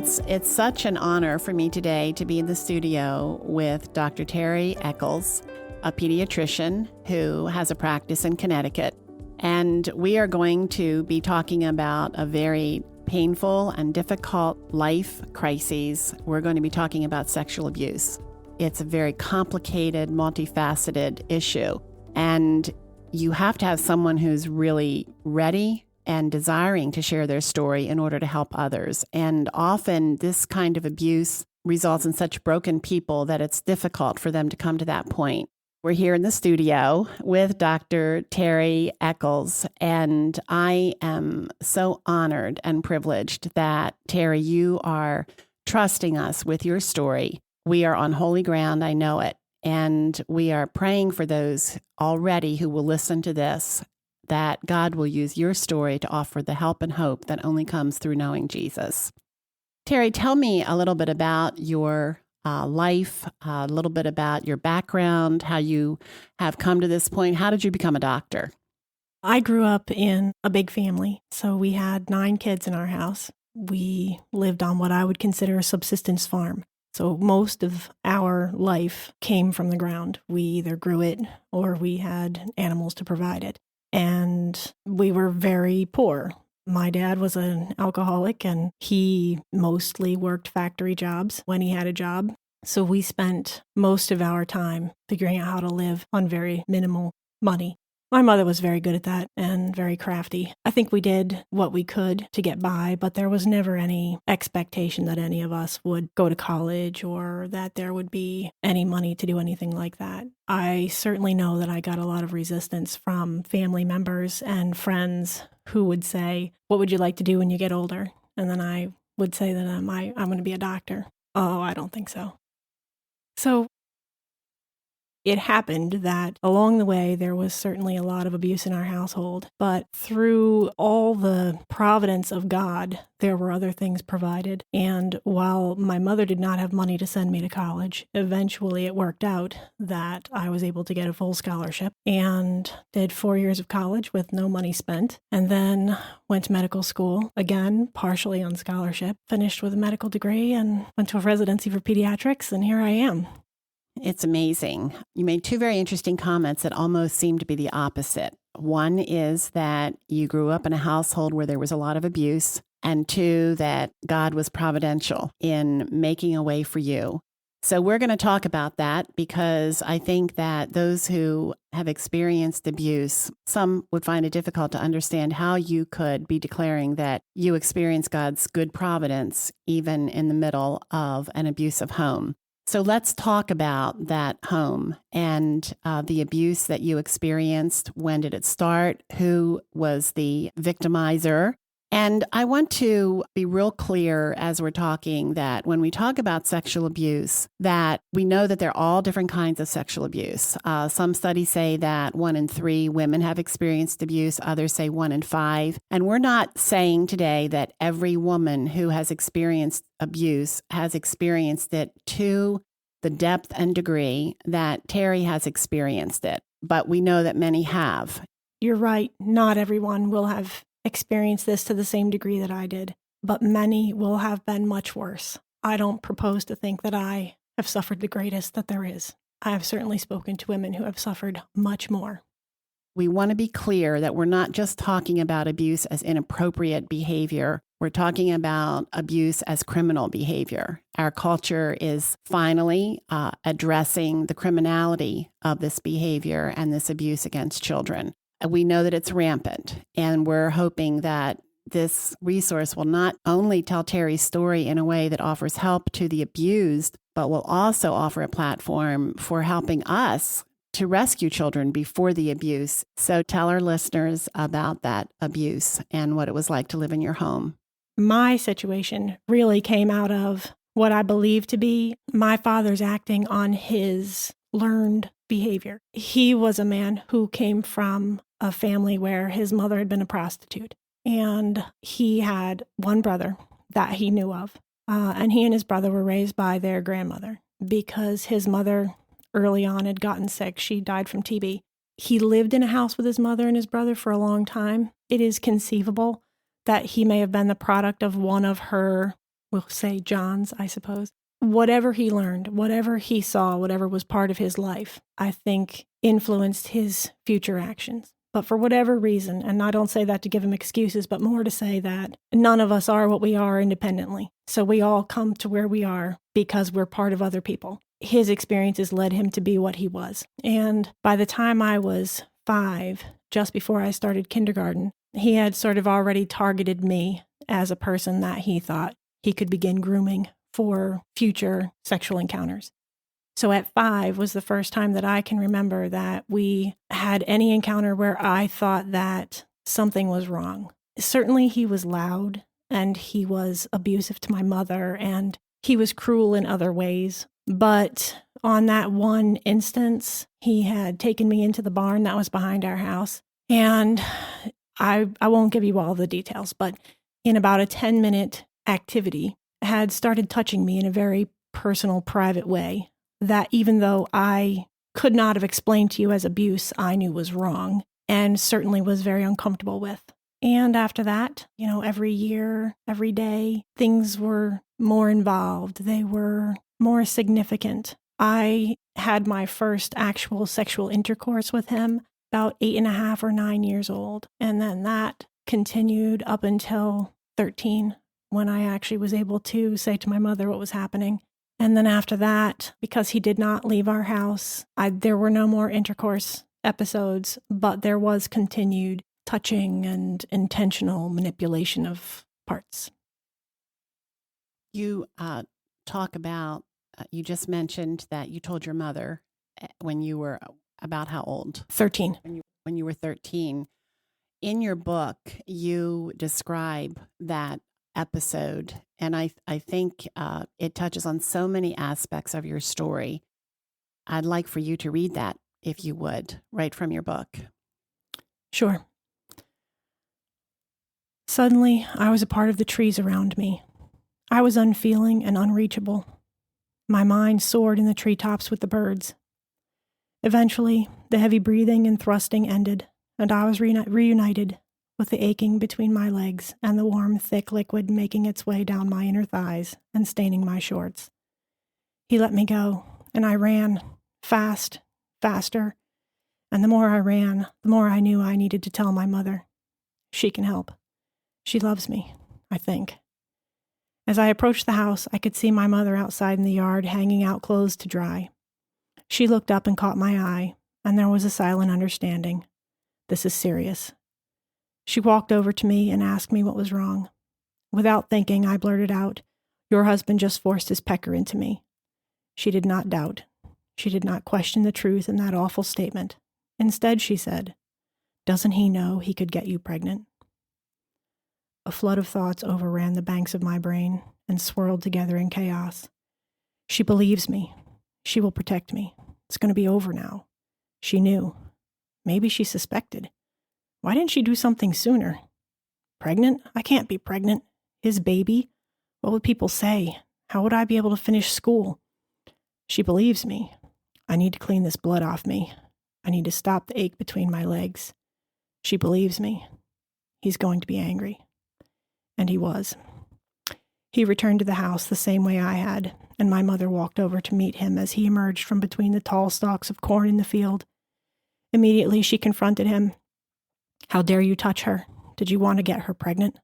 It's such an honor for me today to be in the studio with Dr. Terry Eccles, a pediatrician who has a practice in Connecticut. And we are going to be talking about a very painful and difficult life crises. We're going to be talking about sexual abuse. It's a very complicated, multifaceted issue. And you have to have someone who's really ready and desiring to share their story in order to help others. And often this kind of abuse results in such broken people that it's difficult for them to come to that point. We're here in the studio with Dr. Terry Eccles, and I am so honored and privileged that, Terry, you are trusting us with your story. We are on holy ground, I know it, and we are praying for those already who will listen to this, that God will use your story to offer the help and hope that only comes through knowing Jesus. Terry, tell me a little bit about your life, a little bit about your background, how you have come to this point. How did you become a doctor? I grew up in a big family, so we had 9 kids in our house. We lived on what I would consider a subsistence farm. So most of our life came from the ground. We either grew it or we had animals to provide it. And we were very poor. My dad was an alcoholic, and he mostly worked factory jobs when he had a job. So we spent most of our time figuring out how to live on very minimal money. My mother was very good at that and very crafty. I think we did what we could to get by, but there was never any expectation that any of us would go to college or that there would be any money to do anything like that. I certainly know that I got a lot of resistance from family members and friends who would say, "What would you like to do when you get older?" And then I would say that I'm going to be a doctor. "Oh, I don't think so." So it happened that along the way, there was certainly a lot of abuse in our household, but through all the providence of God, there were other things provided. And while my mother did not have money to send me to college, eventually it worked out that I was able to get a full scholarship and did 4 years of college with no money spent, and then went to medical school, again, partially on scholarship, finished with a medical degree and went to a residency for pediatrics, and here I am. It's amazing. You made 2 very interesting comments that almost seem to be the opposite. One is that you grew up in a household where there was a lot of abuse, and 2, that God was providential in making a way for you. So we're going to talk about that because I think that those who have experienced abuse, some would find it difficult to understand how you could be declaring that you experience God's good providence even in the middle of an abusive home. So let's talk about that home and the abuse that you experienced. When did it start? Who was the victimizer? And I want to be real clear as we're talking that when we talk about sexual abuse, that we know that there are all different kinds of sexual abuse. Some studies say that 1 in 3 women have experienced abuse. Others say 1 in 5. And we're not saying today that every woman who has experienced abuse has experienced it to the depth and degree that Terry has experienced it. But we know that many have. You're right. Not everyone will have experienced this to the same degree that I did, but many will have been much worse. I don't propose to think that I have suffered the greatest that there is. I have certainly spoken to women who have suffered much more. We want to be clear that we're not just talking about abuse as inappropriate behavior. We're talking about abuse as criminal behavior. Our culture is finally addressing the criminality of this behavior and this abuse against children. We know that it's rampant, and we're hoping that this resource will not only tell Terry's story in a way that offers help to the abused, but will also offer a platform for helping us to rescue children before the abuse. So tell our listeners about that abuse and what it was like to live in your home. My situation really came out of what I believe to be my father's acting on his learned behavior. He was a man who came from a family where his mother had been a prostitute, and he had one brother that he knew of, and he and his brother were raised by their grandmother because his mother early on had gotten sick. She died from TB. He lived in a house with his mother and his brother for a long time. It is conceivable that he may have been the product of one of her we'll say John's, I suppose. Whatever he learned, whatever he saw, whatever was part of his life, I think influenced his future actions. But for whatever reason, and I don't say that to give him excuses, but more to say that none of us are what we are independently. So we all come to where we are because we're part of other people. His experiences led him to be what he was. And by the time I was 5, just before I started kindergarten, he had sort of already targeted me as a person that he thought he could begin grooming for future sexual encounters. So at 5 was the first time that I can remember that we had any encounter where I thought that something was wrong. Certainly he was loud and he was abusive to my mother and he was cruel in other ways. But on that one instance, he had taken me into the barn that was behind our house. And I won't give you all the details, but in about a 10-minute activity, had started touching me in a very personal, private way that even though I could not have explained to you as abuse, I knew was wrong and certainly was very uncomfortable with. And after that, every year, every day, things were more involved. They were more significant. I had my first actual sexual intercourse with him about 8.5 or 9 years old. And then that continued up until 13, when I actually was able to say to my mother what was happening. And then after that, because he did not leave our house, there were no more intercourse episodes, but there was continued touching and intentional manipulation of parts. You talk about, you just mentioned that you told your mother when you were about how old? 13. When you were 13. In your book, you describe that episode, and I think it touches on so many aspects of your story. I'd like for you to read that, if you would, right from your book. Sure. Suddenly, I was a part of the trees around me. I was unfeeling and unreachable. My mind soared in the treetops with the birds. Eventually, the heavy breathing and thrusting ended, and I was reunited with the aching between my legs and the warm, thick liquid making its way down my inner thighs and staining my shorts. He let me go, and I ran, fast, faster, and the more I ran, the more I knew I needed to tell my mother. She can help. She loves me, I think. As I approached the house, I could see my mother outside in the yard hanging out clothes to dry. She looked up and caught my eye, and there was a silent understanding. This is serious. She walked over to me and asked me what was wrong. Without thinking, I blurted out, "Your husband just forced his pecker into me." She did not doubt. She did not question the truth in that awful statement. Instead, she said, "Doesn't he know he could get you pregnant?" A flood of thoughts overran the banks of my brain and swirled together in chaos. She believes me. She will protect me. It's going to be over now. She knew. Maybe she suspected. Why didn't she do something sooner? Pregnant? I can't be pregnant. His baby? What would people say? How would I be able to finish school? She believes me. I need to clean this blood off me. I need to stop the ache between my legs. She believes me. He's going to be angry. And he was. He returned to the house the same way I had, and my mother walked over to meet him as he emerged from between the tall stalks of corn in the field. Immediately, she confronted him. "How dare you touch her? Did you want to get her pregnant?"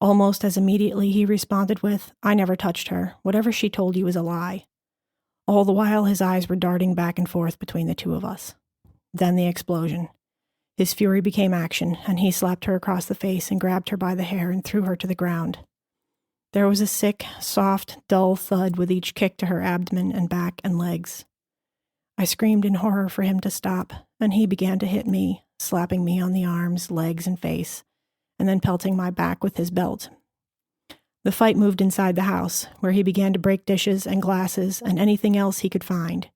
Almost as immediately, he responded with, "I never touched her. Whatever she told you is a lie." All the while, his eyes were darting back and forth between the two of us. Then the explosion. His fury became action, and he slapped her across the face and grabbed her by the hair and threw her to the ground. There was a sick, soft, dull thud with each kick to her abdomen and back and legs. I screamed in horror for him to stop, and he began to hit me, slapping me on the arms, legs, and face, and then pelting my back with his belt. The fight moved inside the house, where he began to break dishes and glasses and anything else he could find.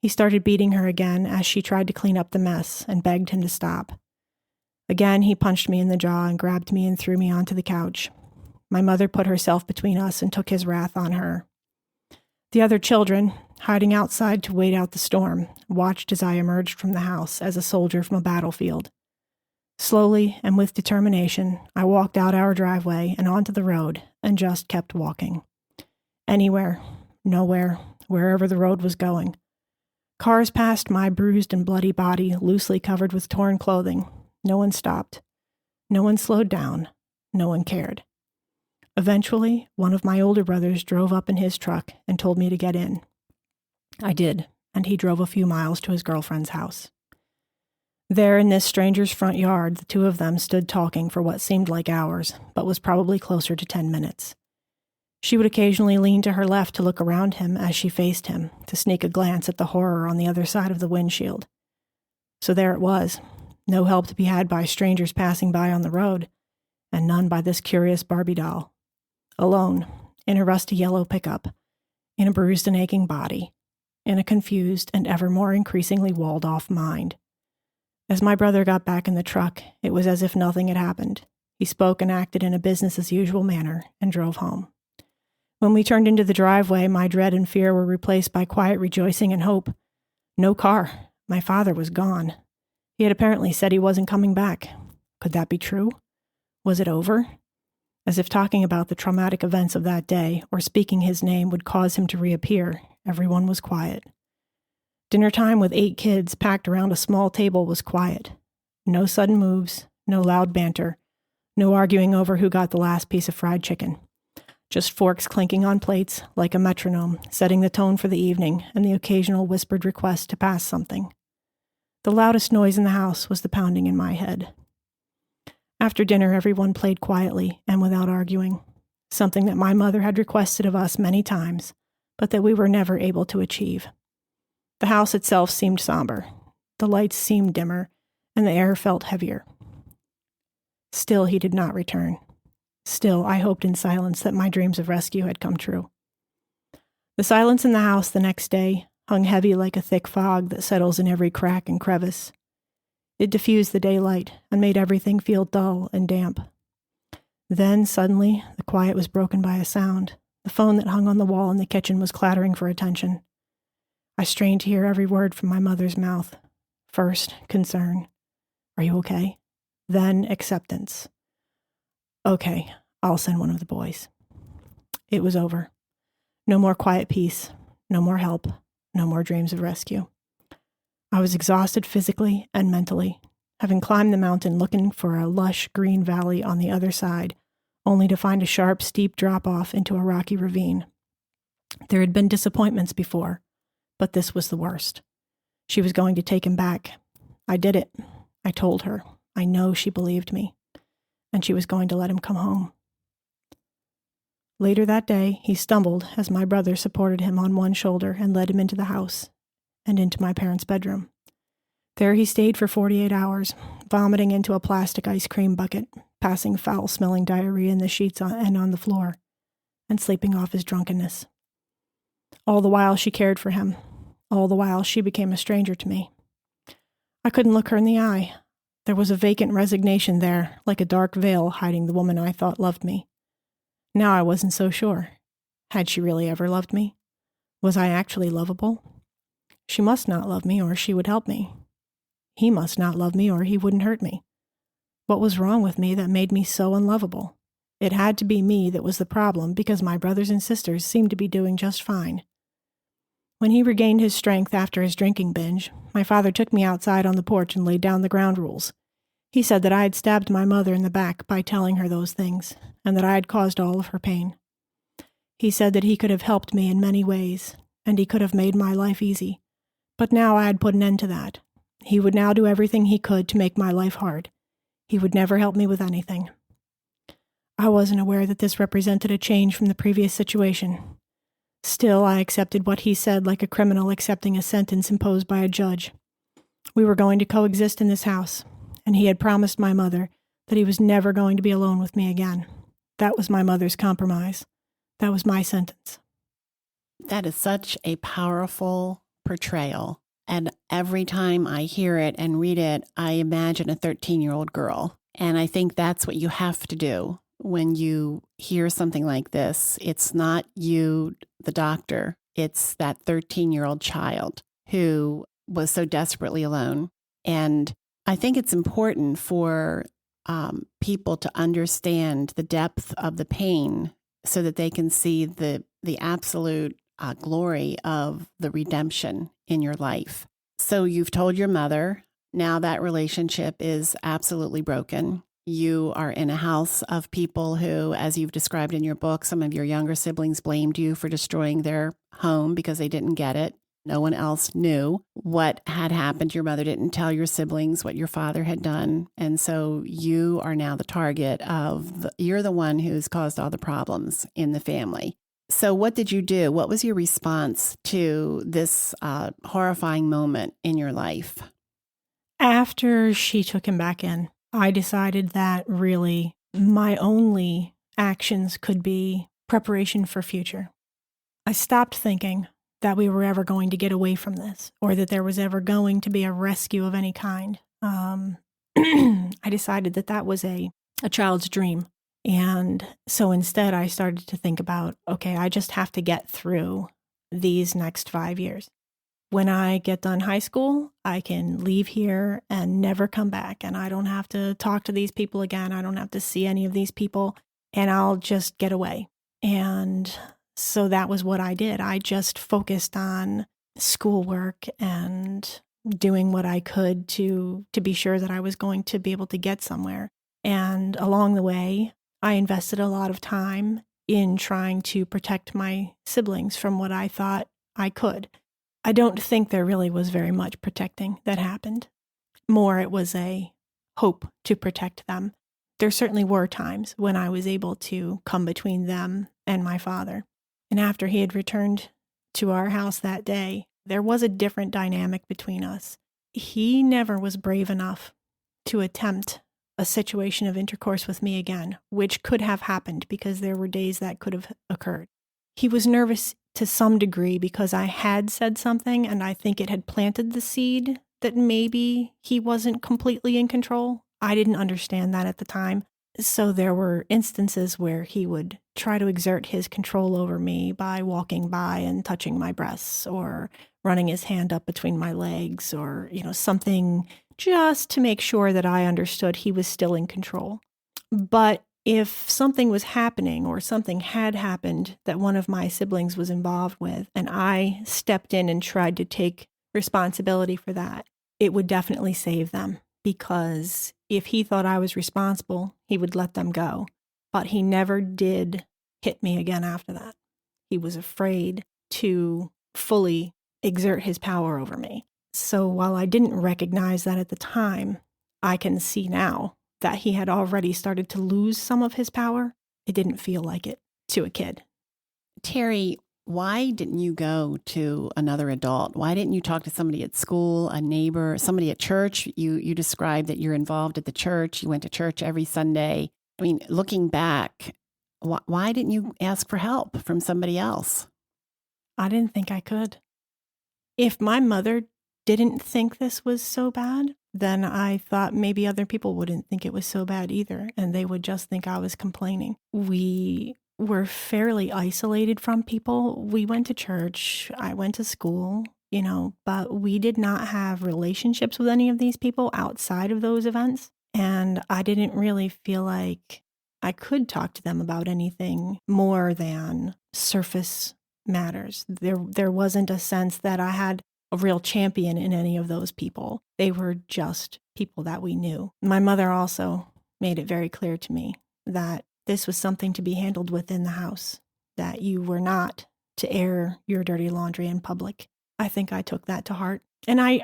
He started beating her again as she tried to clean up the mess and begged him to stop. Again, he punched me in the jaw and grabbed me and threw me onto the couch. My mother put herself between us and took his wrath on her. The other children, hiding outside to wait out the storm, watched as I emerged from the house as a soldier from a battlefield. Slowly and with determination, I walked out our driveway and onto the road and just kept walking. Anywhere, nowhere, wherever the road was going. Cars passed my bruised and bloody body, loosely covered with torn clothing. No one stopped. No one slowed down. No one cared. Eventually, one of my older brothers drove up in his truck and told me to get in. I did, and he drove a few miles to his girlfriend's house. There in this stranger's front yard, the two of them stood talking for what seemed like hours, but was probably closer to 10 minutes. She would occasionally lean to her left to look around him as she faced him, to sneak a glance at the horror on the other side of the windshield. So there it was, no help to be had by strangers passing by on the road, and none by this curious Barbie doll. Alone, in a rusty yellow pickup, in a bruised and aching body, in a confused and ever more increasingly walled-off mind. As my brother got back in the truck, it was as if nothing had happened. He spoke and acted in a business-as-usual manner and drove home. When we turned into the driveway, my dread and fear were replaced by quiet rejoicing and hope. No car. My father was gone. He had apparently said he wasn't coming back. Could that be true? Was it over? As if talking about the traumatic events of that day or speaking his name would cause him to reappear, everyone was quiet. Dinner time with 8 kids packed around a small table was quiet. No sudden moves, no loud banter, no arguing over who got the last piece of fried chicken. Just forks clinking on plates like a metronome, setting the tone for the evening and the occasional whispered request to pass something. The loudest noise in the house was the pounding in my head. After dinner, everyone played quietly and without arguing, something that my mother had requested of us many times, but that we were never able to achieve. The house itself seemed somber. The lights seemed dimmer, and the air felt heavier. Still, he did not return. Still, I hoped in silence that my dreams of rescue had come true. The silence in the house the next day hung heavy like a thick fog that settles in every crack and crevice. It diffused the daylight and made everything feel dull and damp. Then, suddenly, the quiet was broken by a sound. The phone that hung on the wall in the kitchen was clattering for attention. I strained to hear every word from my mother's mouth. First, concern. Are you okay? Then, acceptance. Okay, I'll send one of the boys. It was over. No more quiet peace. No more help. No more dreams of rescue. I was exhausted physically and mentally, having climbed the mountain looking for a lush green valley on the other side, only to find a sharp, steep drop-off into a rocky ravine. There had been disappointments before, but this was the worst. She was going to take him back. I did it. I told her. I know she believed me. And she was going to let him come home. Later that day, he stumbled as my brother supported him on one shoulder and led him into the house and into my parents' bedroom. There he stayed for 48 hours, vomiting into a plastic ice cream bucket, passing foul-smelling diarrhea in the sheets and on the floor, and sleeping off his drunkenness. All the while she cared for him. All the while she became a stranger to me. I couldn't look her in the eye. There was a vacant resignation there, like a dark veil hiding the woman I thought loved me. Now I wasn't so sure. Had she really ever loved me? Was I actually lovable? She must not love me, or she would help me. He must not love me, or he wouldn't hurt me. What was wrong with me that made me so unlovable? It had to be me that was the problem, because my brothers and sisters seemed to be doing just fine. When he regained his strength after his drinking binge, my father took me outside on the porch and laid down the ground rules. He said that I had stabbed my mother in the back by telling her those things, and that I had caused all of her pain. He said that he could have helped me in many ways, and he could have made my life easy. But now I had put an end to that. He would now do everything he could to make my life hard. He would never help me with anything. I wasn't aware that this represented a change from the previous situation. Still, I accepted what he said like a criminal accepting a sentence imposed by a judge. We were going to coexist in this house, and he had promised my mother that he was never going to be alone with me again. That was my mother's compromise. That was my sentence. That is such a powerful portrayal. And every time I hear it and read it, I imagine a 13-year-old girl. And I think that's what you have to do when you hear something like this. It's not you, the doctor. It's that 13-year-old child who was so desperately alone. And I think it's important for people to understand the depth of the pain so that they can see the absolute glory of the redemption in your life. So you've told your mother, now that relationship is absolutely broken. You are in a house of people who, as you've described in your book, some of your younger siblings blamed you for destroying their home because they didn't get it. No one else knew what had happened. Your mother didn't tell your siblings what your father had done. And so you are now the target of, you're the one who's caused all the problems in the family. So what did you do? What was your response to this horrifying moment in your life? After she took him back in, I decided that really my only actions could be preparation for future. I stopped thinking that we were ever going to get away from this or that there was ever going to be a rescue of any kind. I decided that that was a child's dream. And so instead I started to think about, okay, I just have to get through these next 5 years. When I get done high school, I can leave here and never come back. And I don't have to talk to these people again. I don't have to see any of these people. And I'll just get away. And so that was what I did. I just focused on schoolwork and doing what I could to be sure that I was going to be able to get somewhere. And along the way, I invested a lot of time in trying to protect my siblings from what I thought I could. I don't think there really was very much protecting that happened. More, it was a hope to protect them. There certainly were times when I was able to come between them and my father. And after he had returned to our house that day, there was a different dynamic between us. He never was brave enough to attempt a situation of intercourse with me again, which could have happened because there were days that could have occurred. He was nervous to some degree because I had said something and I think it had planted the seed that maybe he wasn't completely in control. I didn't understand that at the time. So there were instances where he would try to exert his control over me by walking by and touching my breasts or running his hand up between my legs or, something just to make sure that I understood he was still in control. But if something was happening or something had happened that one of my siblings was involved with, and I stepped in and tried to take responsibility for that, it would definitely save them. Because if he thought I was responsible, he would let them go. But he never did hit me again after that. He was afraid to fully exert his power over me. So while I didn't recognize that at the time, I can see now that he had already started to lose some of his power. It didn't feel like it to a kid. Terry, why didn't you go to another adult? Why didn't you talk to somebody at school, a neighbor, somebody at church? You described that you're involved at the church. You went to church every Sunday. I mean, looking back, why didn't you ask for help from somebody else? I didn't think I could. If my mother didn't think this was so bad, then I thought maybe other people wouldn't think it was so bad either, and they would just think I was complaining. We were fairly isolated from people. We went to church, I went to school, but we did not have relationships with any of these people outside of those events. And I didn't really feel like I could talk to them about anything more than surface matters. There wasn't a sense that I had a real champion in any of those people. They were just people that we knew. My mother also made it very clear to me that this was something to be handled within the house, that you were not to air your dirty laundry in public. I think I took that to heart. And I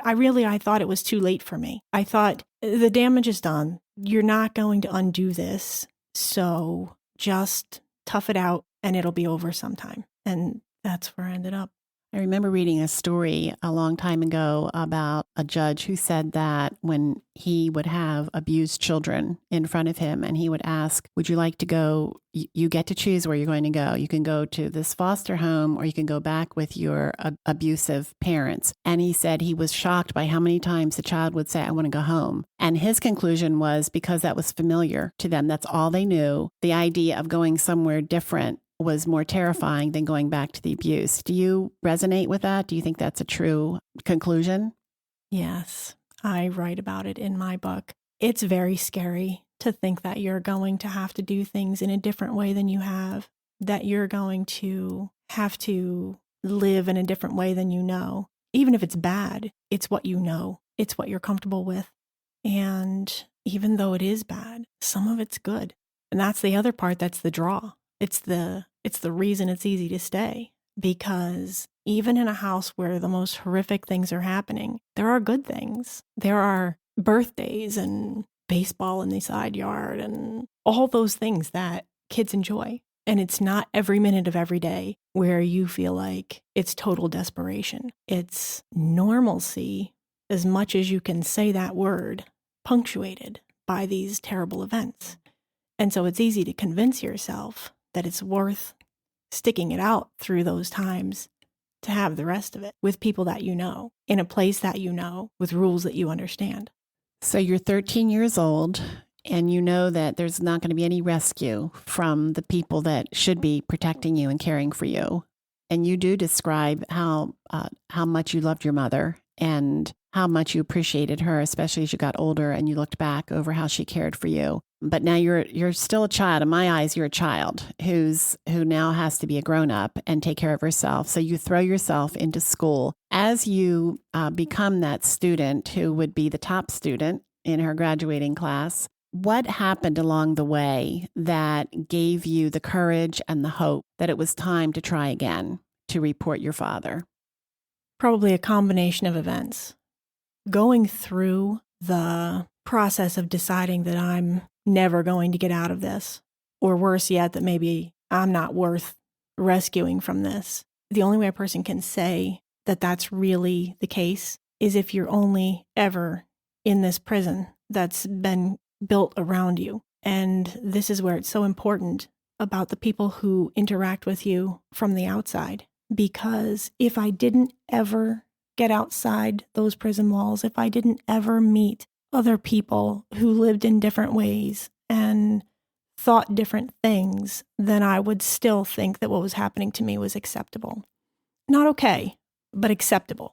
thought it was too late for me. I thought the damage is done. You're not going to undo this. So just tough it out and it'll be over sometime. And that's where I ended up. I remember reading a story a long time ago about a judge who said that when he would have abused children in front of him and he would ask, would you like to go, you get to choose where you're going to go. You can go to this foster home or you can go back with your abusive parents. And he said he was shocked by how many times the child would say, I want to go home. And his conclusion was because that was familiar to them. That's all they knew. The idea of going somewhere different was more terrifying than going back to the abuse. Do you resonate with that? Do you think that's a true conclusion? Yes. I write about it in my book. It's very scary to think that you're going to have to do things in a different way than you have, that you're going to have to live in a different way than you know. Even if it's bad, it's what you know. It's what you're comfortable with. And even though it is bad, some of it's good. And that's the other part, that's the draw. It's the reason it's easy to stay. Because even in a house where the most horrific things are happening, there are good things. There are birthdays and baseball in the side yard and all those things that kids enjoy. And it's not every minute of every day where you feel like it's total desperation. It's normalcy, as much as you can say that word, punctuated by these terrible events. And so it's easy to convince yourself that it's worth sticking it out through those times to have the rest of it with people that you know, in a place that you know, with rules that you understand. So you're 13 years old, and you know that there's not going to be any rescue from the people that should be protecting you and caring for you. And you do describe how much you loved your mother and how much you appreciated her, especially as you got older and you looked back over how she cared for you. But now you're still a child. In my eyes, you're a child who now has to be a grown-up and take care of herself. So you throw yourself into school. As you become that student who would be the top student in her graduating class, what happened along the way that gave you the courage and the hope that it was time to try again to report your father? Probably a combination of events. Going through the process of deciding that I'm never going to get out of this, or worse yet, that maybe I'm not worth rescuing from this. The only way a person can say that that's really the case is if you're only ever in this prison that's been built around you. And this is where it's so important about the people who interact with you from the outside. Because if I didn't ever get outside those prison walls, if I didn't ever meet other people who lived in different ways and thought different things, then I would still think that what was happening to me was acceptable. Not okay, but acceptable.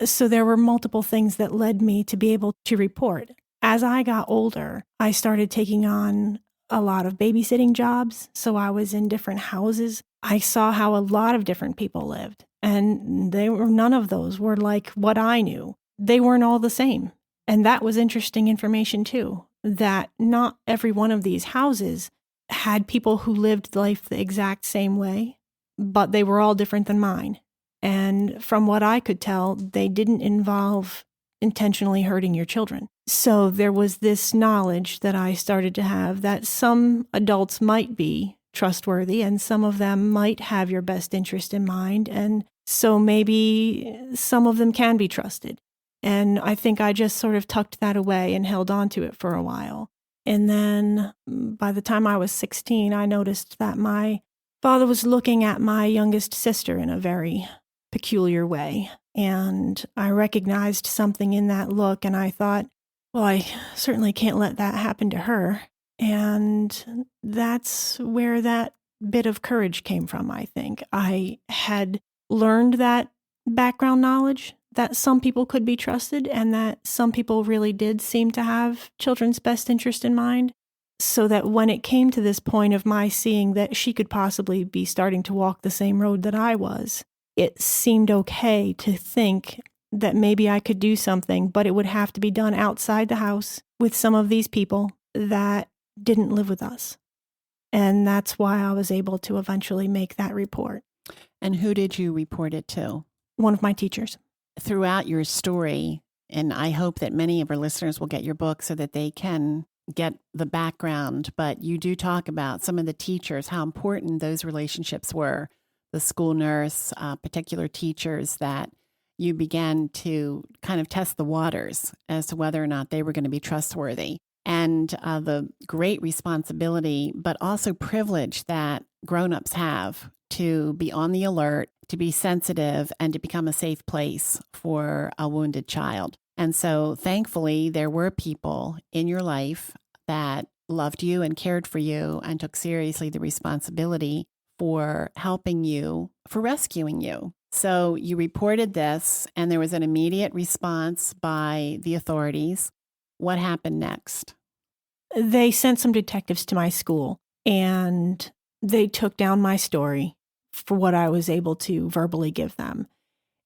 So there were multiple things that led me to be able to report. As I got older, I started taking on a lot of babysitting jobs. So I was in different houses. I saw how a lot of different people lived. And none of those were like what I knew. They weren't all the same. And that was interesting information too, that not every one of these houses had people who lived life the exact same way, but they were all different than mine. And from what I could tell, they didn't involve intentionally hurting your children. So there was this knowledge that I started to have that some adults might be trustworthy and some of them might have your best interest in mind. And so maybe some of them can be trusted. And I think I just sort of tucked that away and held on to it for a while. And then by the time I was 16, I noticed that my father was looking at my youngest sister in a very peculiar way. And I recognized something in that look, and I thought, well, I certainly can't let that happen to her. And that's where that bit of courage came from, I think. I had learned that background knowledge, that some people could be trusted and that some people really did seem to have children's best interest in mind. So that when it came to this point of my seeing that she could possibly be starting to walk the same road that I was, it seemed okay to think that maybe I could do something, but it would have to be done outside the house with some of these people that didn't live with us. And that's why I was able to eventually make that report. And who did you report it to? One of my teachers. Throughout your story, and I hope that many of our listeners will get your book so that they can get the background, but you do talk about some of the teachers, how important those relationships were, the school nurse, particular teachers that you began to kind of test the waters as to whether or not they were going to be trustworthy. And the great responsibility, but also privilege that grownups have to be on the alert, to be sensitive, and to become a safe place for a wounded child. And so thankfully, there were people in your life that loved you and cared for you and took seriously the responsibility for helping you, for rescuing you. So you reported this, and there was an immediate response by the authorities. What happened next? They sent some detectives to my school, and they took down my story for what I was able to verbally give them.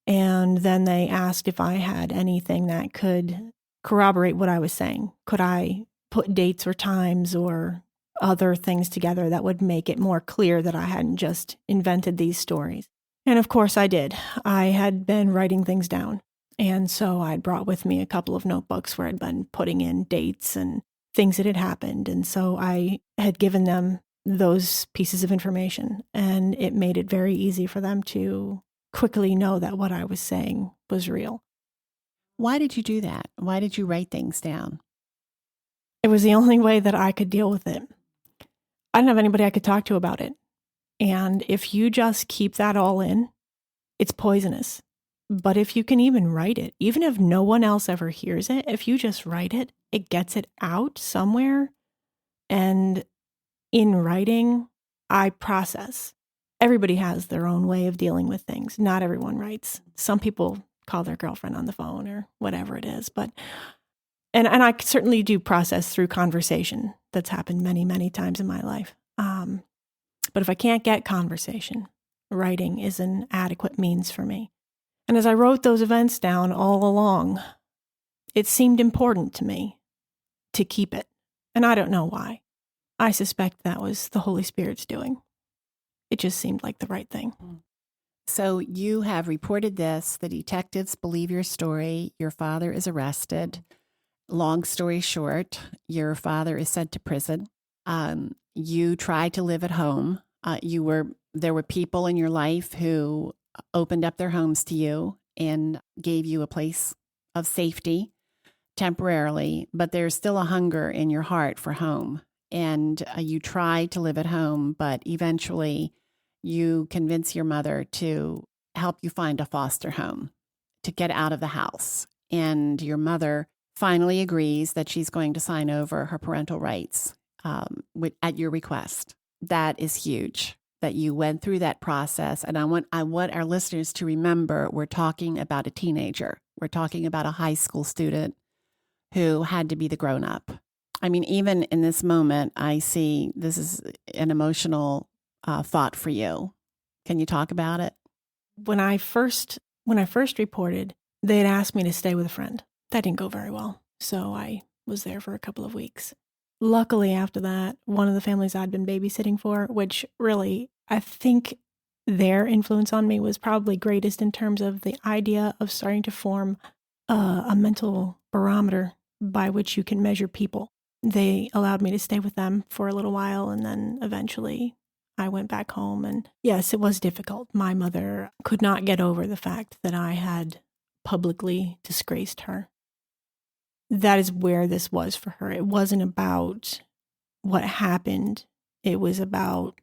And then they asked if I had anything that could corroborate what I was saying. Could I put dates or times or other things together that would make it more clear that I hadn't just invented these stories? And of course I did. I had been writing things down. And so I'd brought with me a couple of notebooks where I'd been putting in dates and things that had happened. And so I had given them those pieces of information, and it made it very easy for them to quickly know that what I was saying was real. Why did you do that? Why did you write things down? It was the only way that I could deal with it. I didn't have anybody I could talk to about it. And if you just keep that all in, it's poisonous. But if you can even write it, even if no one else ever hears it, if you just write it, it gets it out somewhere. And in writing, I process. Everybody has their own way of dealing with things. Not everyone writes. Some people call their girlfriend on the phone or whatever it is. But and I certainly do process through conversation. That's happened many, many times in my life. But if I can't get conversation, writing is an adequate means for me. And as I wrote those events down all along, it seemed important to me to keep it. And I don't know why. I suspect that was the Holy Spirit's doing. It just seemed like the right thing. So you have reported this. The detectives believe your story. Your father is arrested. Long story short, your father is sent to prison. You tried to live at home. There were people in your life who opened up their homes to you and gave you a place of safety temporarily, but there's still a hunger in your heart for home. And you tried to live at home, but eventually you convince your mother to help you find a foster home to get out of the house. And your mother finally agrees that she's going to sign over her parental rights at your request. That is huge that you went through that process. And I want our listeners to remember, we're talking about a teenager. We're talking about a high school student who had to be the grown-up. I mean, even in this moment, I see this is an emotional thought for you. Can you talk about it? When I first reported, they had asked me to stay with a friend. That didn't go very well. So I was there for a couple of weeks. Luckily, after that, one of the families I'd been babysitting for, which really, I think their influence on me was probably greatest in terms of the idea of starting to form a mental barometer by which you can measure people. They allowed me to stay with them for a little while, and then eventually I went back home. And yes, it was difficult. My mother could not get over the fact that I had publicly disgraced her. That is where this was for her. It wasn't about what happened. It was about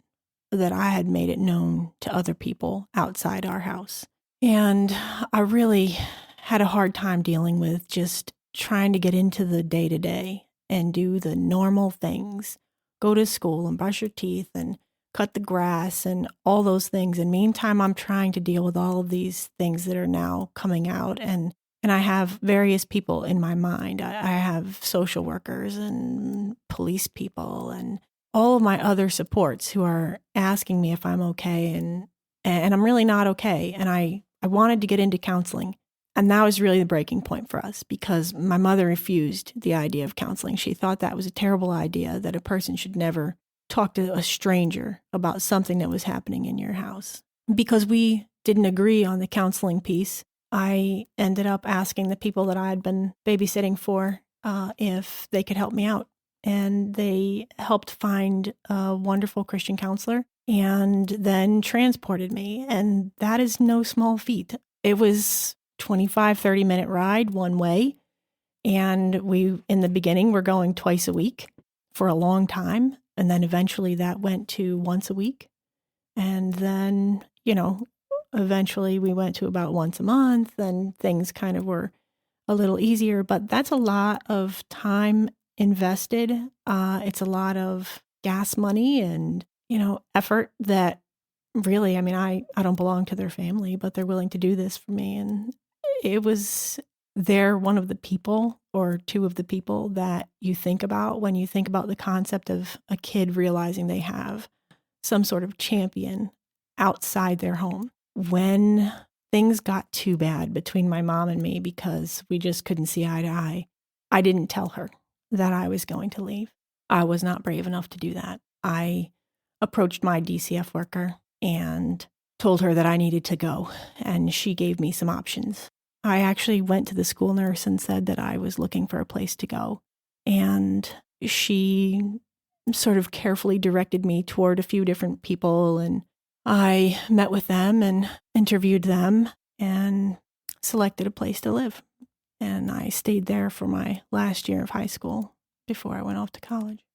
that I had made it known to other people outside our house. And I really had a hard time dealing with just trying to get into the day-to-day and do the normal things. Go to school and brush your teeth and cut the grass and all those things. And meantime, I'm trying to deal with all of these things that are now coming out. And I have various people in my mind. I have social workers and police people and all of my other supports who are asking me if I'm okay. And I'm really not okay. And I wanted to get into counseling. And that was really the breaking point for us because my mother refused the idea of counseling. She thought that was a terrible idea, that a person should never talk to a stranger about something that was happening in your house. Because we didn't agree on the counseling piece, I ended up asking the people that I had been babysitting for if they could help me out. And they helped find a wonderful Christian counselor and then transported me. And that is no small feat. It was 25, 30-minute ride one way. And we, in the beginning, were going twice a week for a long time. And then eventually that went to once a week. And then, eventually we went to about once a month, and things kind of were a little easier. But that's a lot of time invested. It's a lot of gas money and, effort that really, I mean, I don't belong to their family, but they're willing to do this for me. And it was, they're one of the people or two of the people that you think about when you think about the concept of a kid realizing they have some sort of champion outside their home. When things got too bad between my mom and me because we just couldn't see eye to eye, I didn't tell her that I was going to leave. I was not brave enough to do that. I approached my DCF worker and told her that I needed to go, and she gave me some options. I actually went to the school nurse and said that I was looking for a place to go, and she sort of carefully directed me toward a few different people, and I met with them and interviewed them and selected a place to live. And I stayed there for my last year of high school before I went off to college.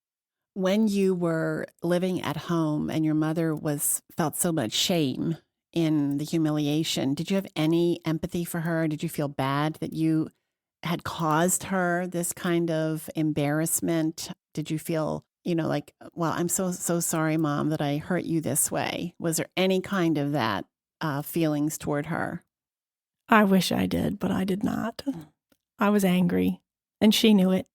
When you were living at home and your mother felt so much shame in the humiliation, did you have any empathy for her? Did you feel bad that you had caused her this kind of embarrassment? Did you feel, like, well, I'm so sorry, Mom, that I hurt you this way? Was there any kind of that feelings toward her? I wish I did, but I did not. I was angry, and she knew it.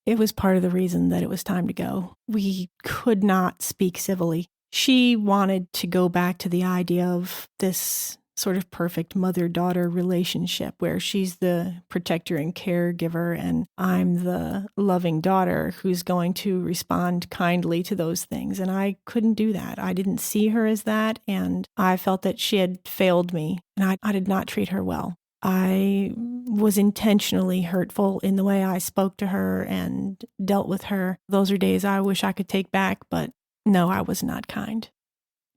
It was part of the reason that it was time to go. We could not speak civilly. She wanted to go back to the idea of this sort of perfect mother-daughter relationship where she's the protector and caregiver and I'm the loving daughter who's going to respond kindly to those things. And I couldn't do that. I didn't see her as that, and I felt that she had failed me, and I did not treat her well. I was intentionally hurtful in the way I spoke to her and dealt with her. Those are days I wish I could take back, but no, I was not kind.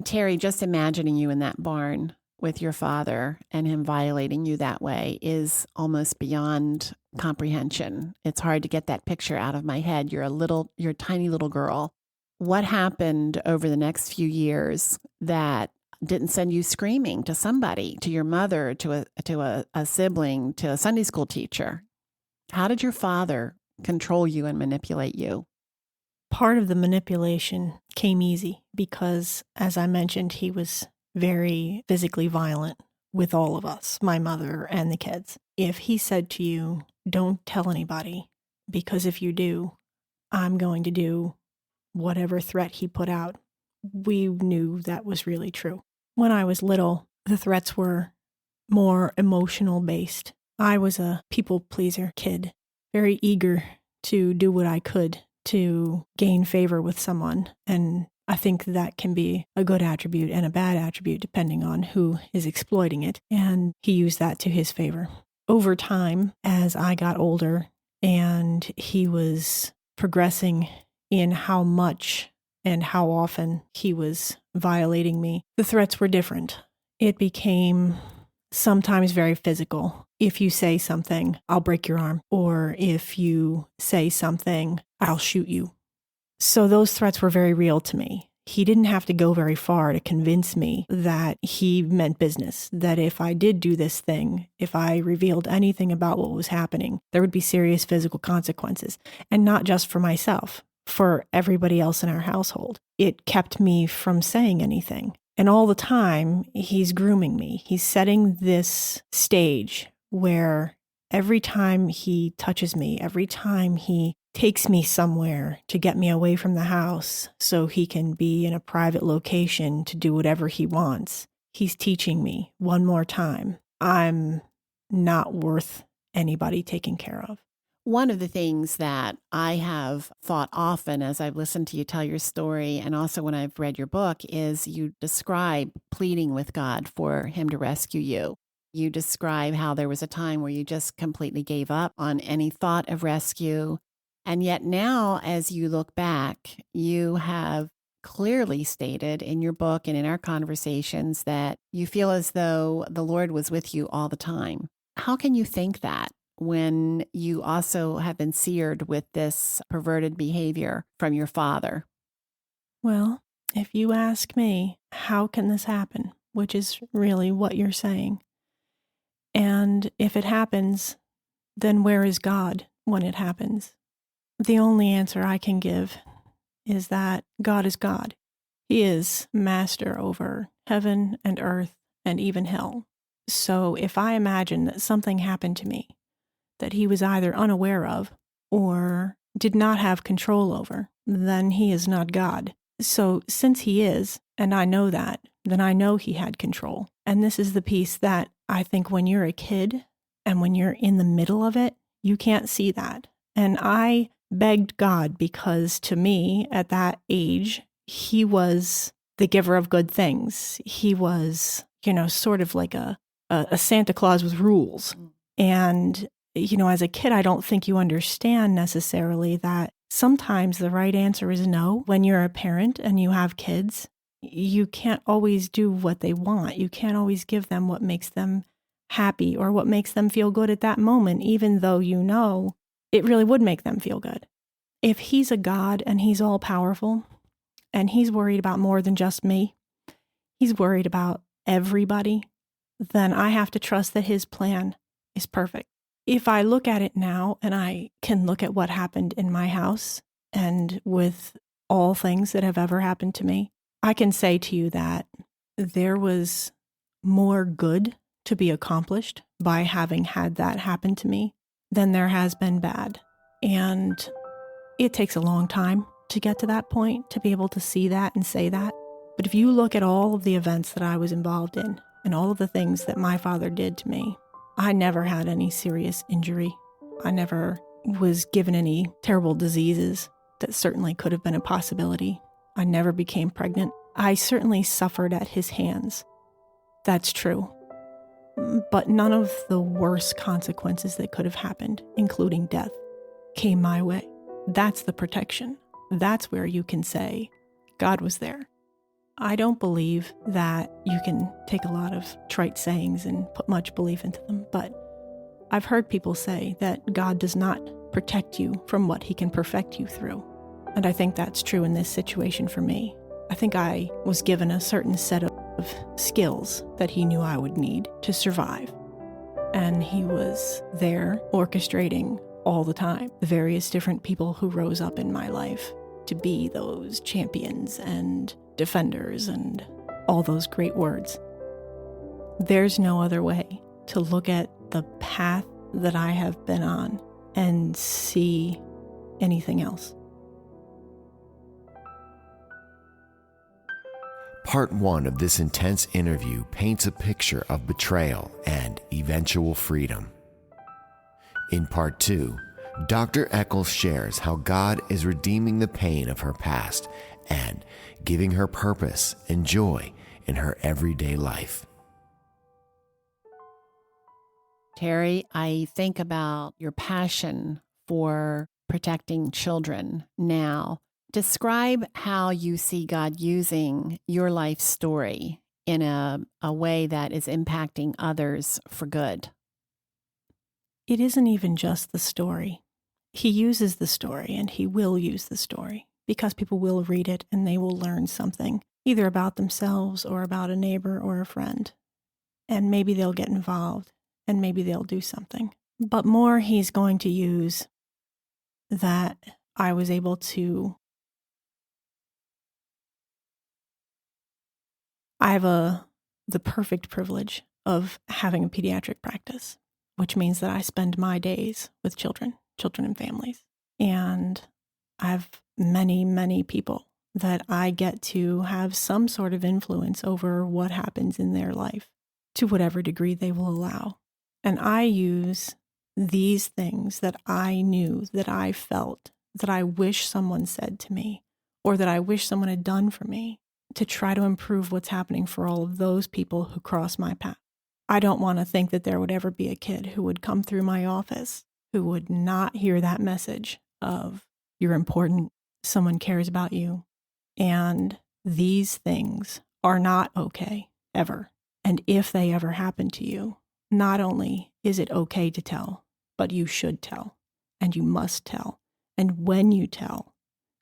Terry, just imagining you in that barn with your father and him violating you that way is almost beyond comprehension. It's hard to get that picture out of my head. You're a tiny little girl. What happened over the next few years that didn't send you screaming to somebody, to your mother, to a sibling, to a Sunday school teacher? How did your father control you and manipulate you? Part of the manipulation came easy because, as I mentioned, he was very physically violent with all of us, my mother and the kids. If he said to you, don't tell anybody, because if you do, I'm going to do whatever threat he put out, we knew that was really true. When I was little, the threats were more emotional based. I was a people pleaser kid, very eager to do what I could to gain favor with someone. And I think that can be a good attribute and a bad attribute depending on who is exploiting it. And he used that to his favor. Over time, as I got older and he was progressing in how much and how often he was violating me, the threats were different. It became sometimes very physical. If you say something, I'll break your arm. Or if you say something, I'll shoot you. So those threats were very real to me. He didn't have to go very far to convince me that he meant business, that if I did do this thing, if I revealed anything about what was happening, there would be serious physical consequences. And not just for myself, for everybody else in our household. It kept me from saying anything. And all the time, he's grooming me. He's setting this stage where every time he touches me, every time he takes me somewhere to get me away from the house so he can be in a private location to do whatever he wants, he's teaching me one more time, I'm not worth anybody taking care of. One of the things that I have thought often as I've listened to you tell your story and also when I've read your book is you describe pleading with God for him to rescue you. You describe how there was a time where you just completely gave up on any thought of rescue. And yet now, as you look back, you have clearly stated in your book and in our conversations that you feel as though the Lord was with you all the time. How can you think that when you also have been seared with this perverted behavior from your father? Well, if you ask me, how can this happen? Which is really what you're saying. And if it happens, then where is God when it happens? The only answer I can give is that God is God. He is master over heaven and earth and even hell. So if I imagine that something happened to me that he was either unaware of or did not have control over, then he is not God. So since he is, and I know that, then I know he had control. And this is the piece that I think when you're a kid and when you're in the middle of it, you can't see that. And I begged God because to me at that age, he was the giver of good things. He was, sort of like a Santa Claus with rules. And, as a kid, I don't think you understand necessarily that sometimes the right answer is no. When you're a parent and you have kids, you can't always do what they want. You can't always give them what makes them happy or what makes them feel good at that moment, even though it really would make them feel good. If he's a God and he's all powerful and he's worried about more than just me, he's worried about everybody, then I have to trust that his plan is perfect. If I look at it now and I can look at what happened in my house and with all things that have ever happened to me, I can say to you that there was more good to be accomplished by having had that happen to me than there has been bad. And it takes a long time to get to that point, to be able to see that and say that. But if you look at all of the events that I was involved in and all of the things that my father did to me, I never had any serious injury. I never was given any terrible diseases that certainly could have been a possibility. I never became pregnant. I certainly suffered at his hands. That's true. But none of the worst consequences that could have happened, including death, came my way. That's the protection. That's where you can say, God was there. I don't believe that you can take a lot of trite sayings and put much belief into them, but I've heard people say that God does not protect you from what he can perfect you through. And I think that's true in this situation for me. I think I was given a certain set of skills that he knew I would need to survive. And he was there orchestrating all the time the various different people who rose up in my life to be those champions and defenders and all those great words. There's no other way to look at the path that I have been on and see anything else. Part 1 of this intense interview paints a picture of betrayal and eventual freedom. In Part 2, Dr. Eccles shares how God is redeeming the pain of her past and giving her purpose and joy in her everyday life. Terry, I think about your passion for protecting children now. Describe how you see God using your life story in a way that is impacting others for good. It isn't even just the story. He uses the story, and he will use the story because people will read it and they will learn something, either about themselves or about a neighbor or a friend. And maybe they'll get involved and maybe they'll do something. But more, he's going to use that I was able to. I have the perfect privilege of having a pediatric practice, which means that I spend my days with children and families. And I have many, many people that I get to have some sort of influence over what happens in their life to whatever degree they will allow. And I use these things that I knew, that I felt, that I wish someone said to me, or that I wish someone had done for me, to try to improve what's happening for all of those people who cross my path. I don't want to think that there would ever be a kid who would come through my office who would not hear that message of, you're important, someone cares about you, and these things are not okay, ever. And if they ever happen to you, not only is it okay to tell, but you should tell, and you must tell. And when you tell,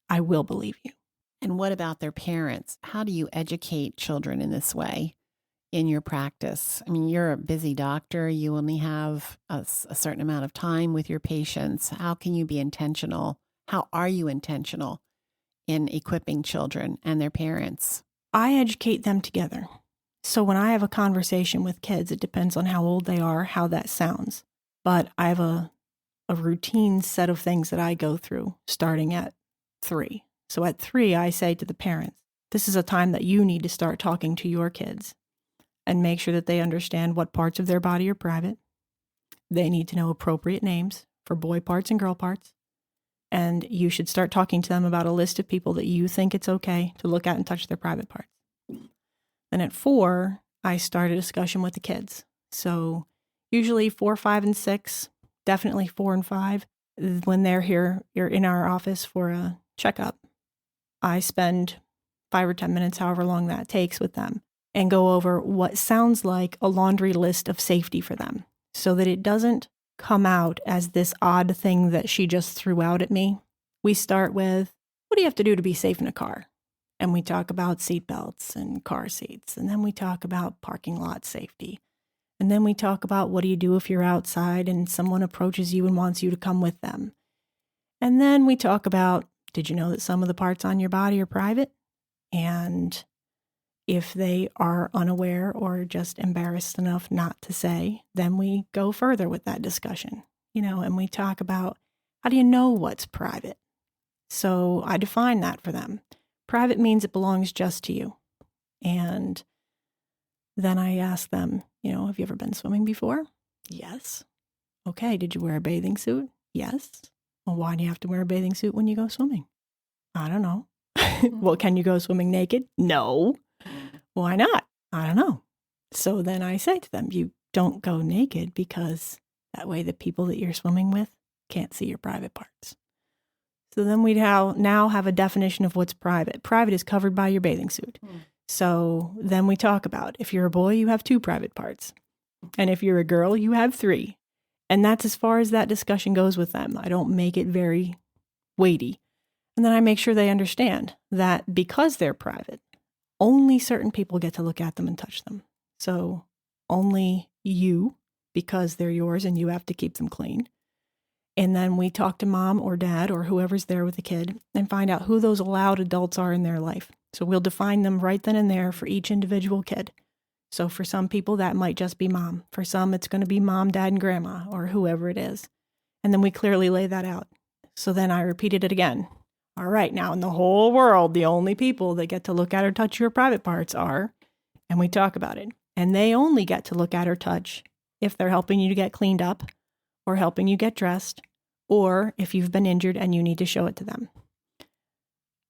I will believe you. And what about their parents? How do you educate children in this way in your practice? I mean, you're a busy doctor. You only have a certain amount of time with your patients. How can you be intentional? How are you intentional in equipping children and their parents? I educate them together. So when I have a conversation with kids, it depends on how old they are, how that sounds. But I have a routine set of things that I go through starting at 3. So at 3, I say to the parents, this is a time that you need to start talking to your kids and make sure that they understand what parts of their body are private. They need to know appropriate names for boy parts and girl parts. And you should start talking to them about a list of people that you think it's okay to look at and touch their private parts. Then at 4, I start a discussion with the kids. So usually 4, 5, and 6, definitely 4 and 5, when they're here, you're in our office for a checkup. I spend 5 or 10 minutes, however long that takes with them, and go over what sounds like a laundry list of safety for them so that it doesn't come out as this odd thing that she just threw out at me. We start with, what do you have to do to be safe in a car? And we talk about seat belts and car seats. And then we talk about parking lot safety. And then we talk about what do you do if you're outside and someone approaches you and wants you to come with them. And then we talk about, did you know that some of the parts on your body are private? And if they are unaware or just embarrassed enough not to say, then we go further with that discussion, and we talk about, how do you know what's private? So I define that for them. Private means it belongs just to you. And then I ask them, have you ever been swimming before? Yes. Okay, did you wear a bathing suit? Yes. Well, why do you have to wear a bathing suit when you go swimming? I don't know. Well, can you go swimming naked? No. Why not? I don't know. So then I say to them, you don't go naked because that way the people that you're swimming with can't see your private parts. So then we'd now have a definition of what's private. Private is covered by your bathing suit. So then we talk about, if you're a boy, you have 2 private parts. And if you're a girl, you have 3. And that's as far as that discussion goes with them. I don't make it very weighty. And then I make sure they understand that because they're private, only certain people get to look at them and touch them. So only you, because they're yours and you have to keep them clean. And then we talk to mom or dad or whoever's there with the kid and find out who those allowed adults are in their life. So we'll define them right then and there for each individual kid. So for some people, that might just be mom. For some, it's going to be mom, dad, and grandma, or whoever it is. And then we clearly lay that out. So then I repeated it again. All right, now in the whole world, the only people that get to look at or touch your private parts are, and we talk about it. And they only get to look at or touch if they're helping you to get cleaned up or helping you get dressed, or if you've been injured and you need to show it to them.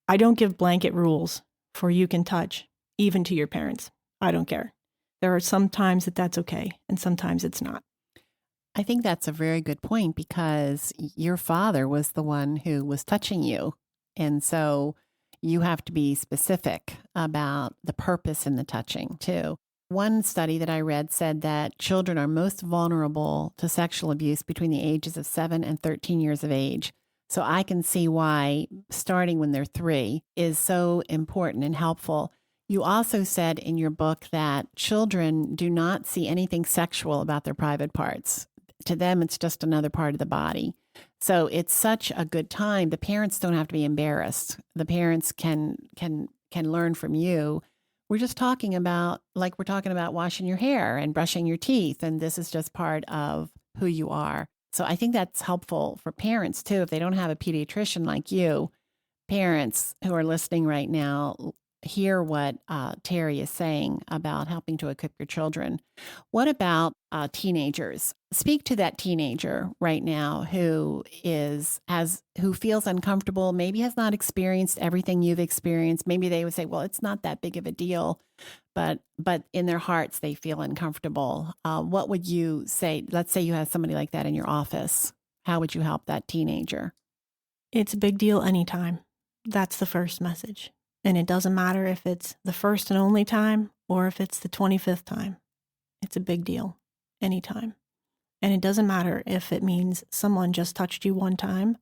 I don't give blanket rules for you can touch, even to your parents. I don't care. There are some times that that's okay, and sometimes it's not. I think that's a very good point because your father was the one who was touching you. And so you have to be specific about the purpose in the touching too. One study that I read said that children are most vulnerable to sexual abuse between the ages of 7 and 13 years of age. So I can see why starting when they're 3 is so important and helpful. You also said in your book that children do not see anything sexual about their private parts. To them, it's just another part of the body. So it's such a good time. The parents don't have to be embarrassed. The parents can learn from you. We're just talking about, like we're talking about washing your hair and brushing your teeth, and this is just part of who you are. So I think that's helpful for parents too. If they don't have a pediatrician like you, parents who are listening right now, hear what Terry is saying about helping to equip your children. What about teenagers? Speak to that teenager right now who feels uncomfortable, maybe has not experienced everything you've experienced. Maybe they would say, well, it's not that big of a deal, but in their hearts, they feel uncomfortable. What would you say? Let's say you have somebody like that in your office. How would you help that teenager? It's a big deal anytime. That's the first message. And it doesn't matter if it's the first and only time or if it's the 25th time. It's a big deal anytime. And it doesn't matter if it means someone just touched you one time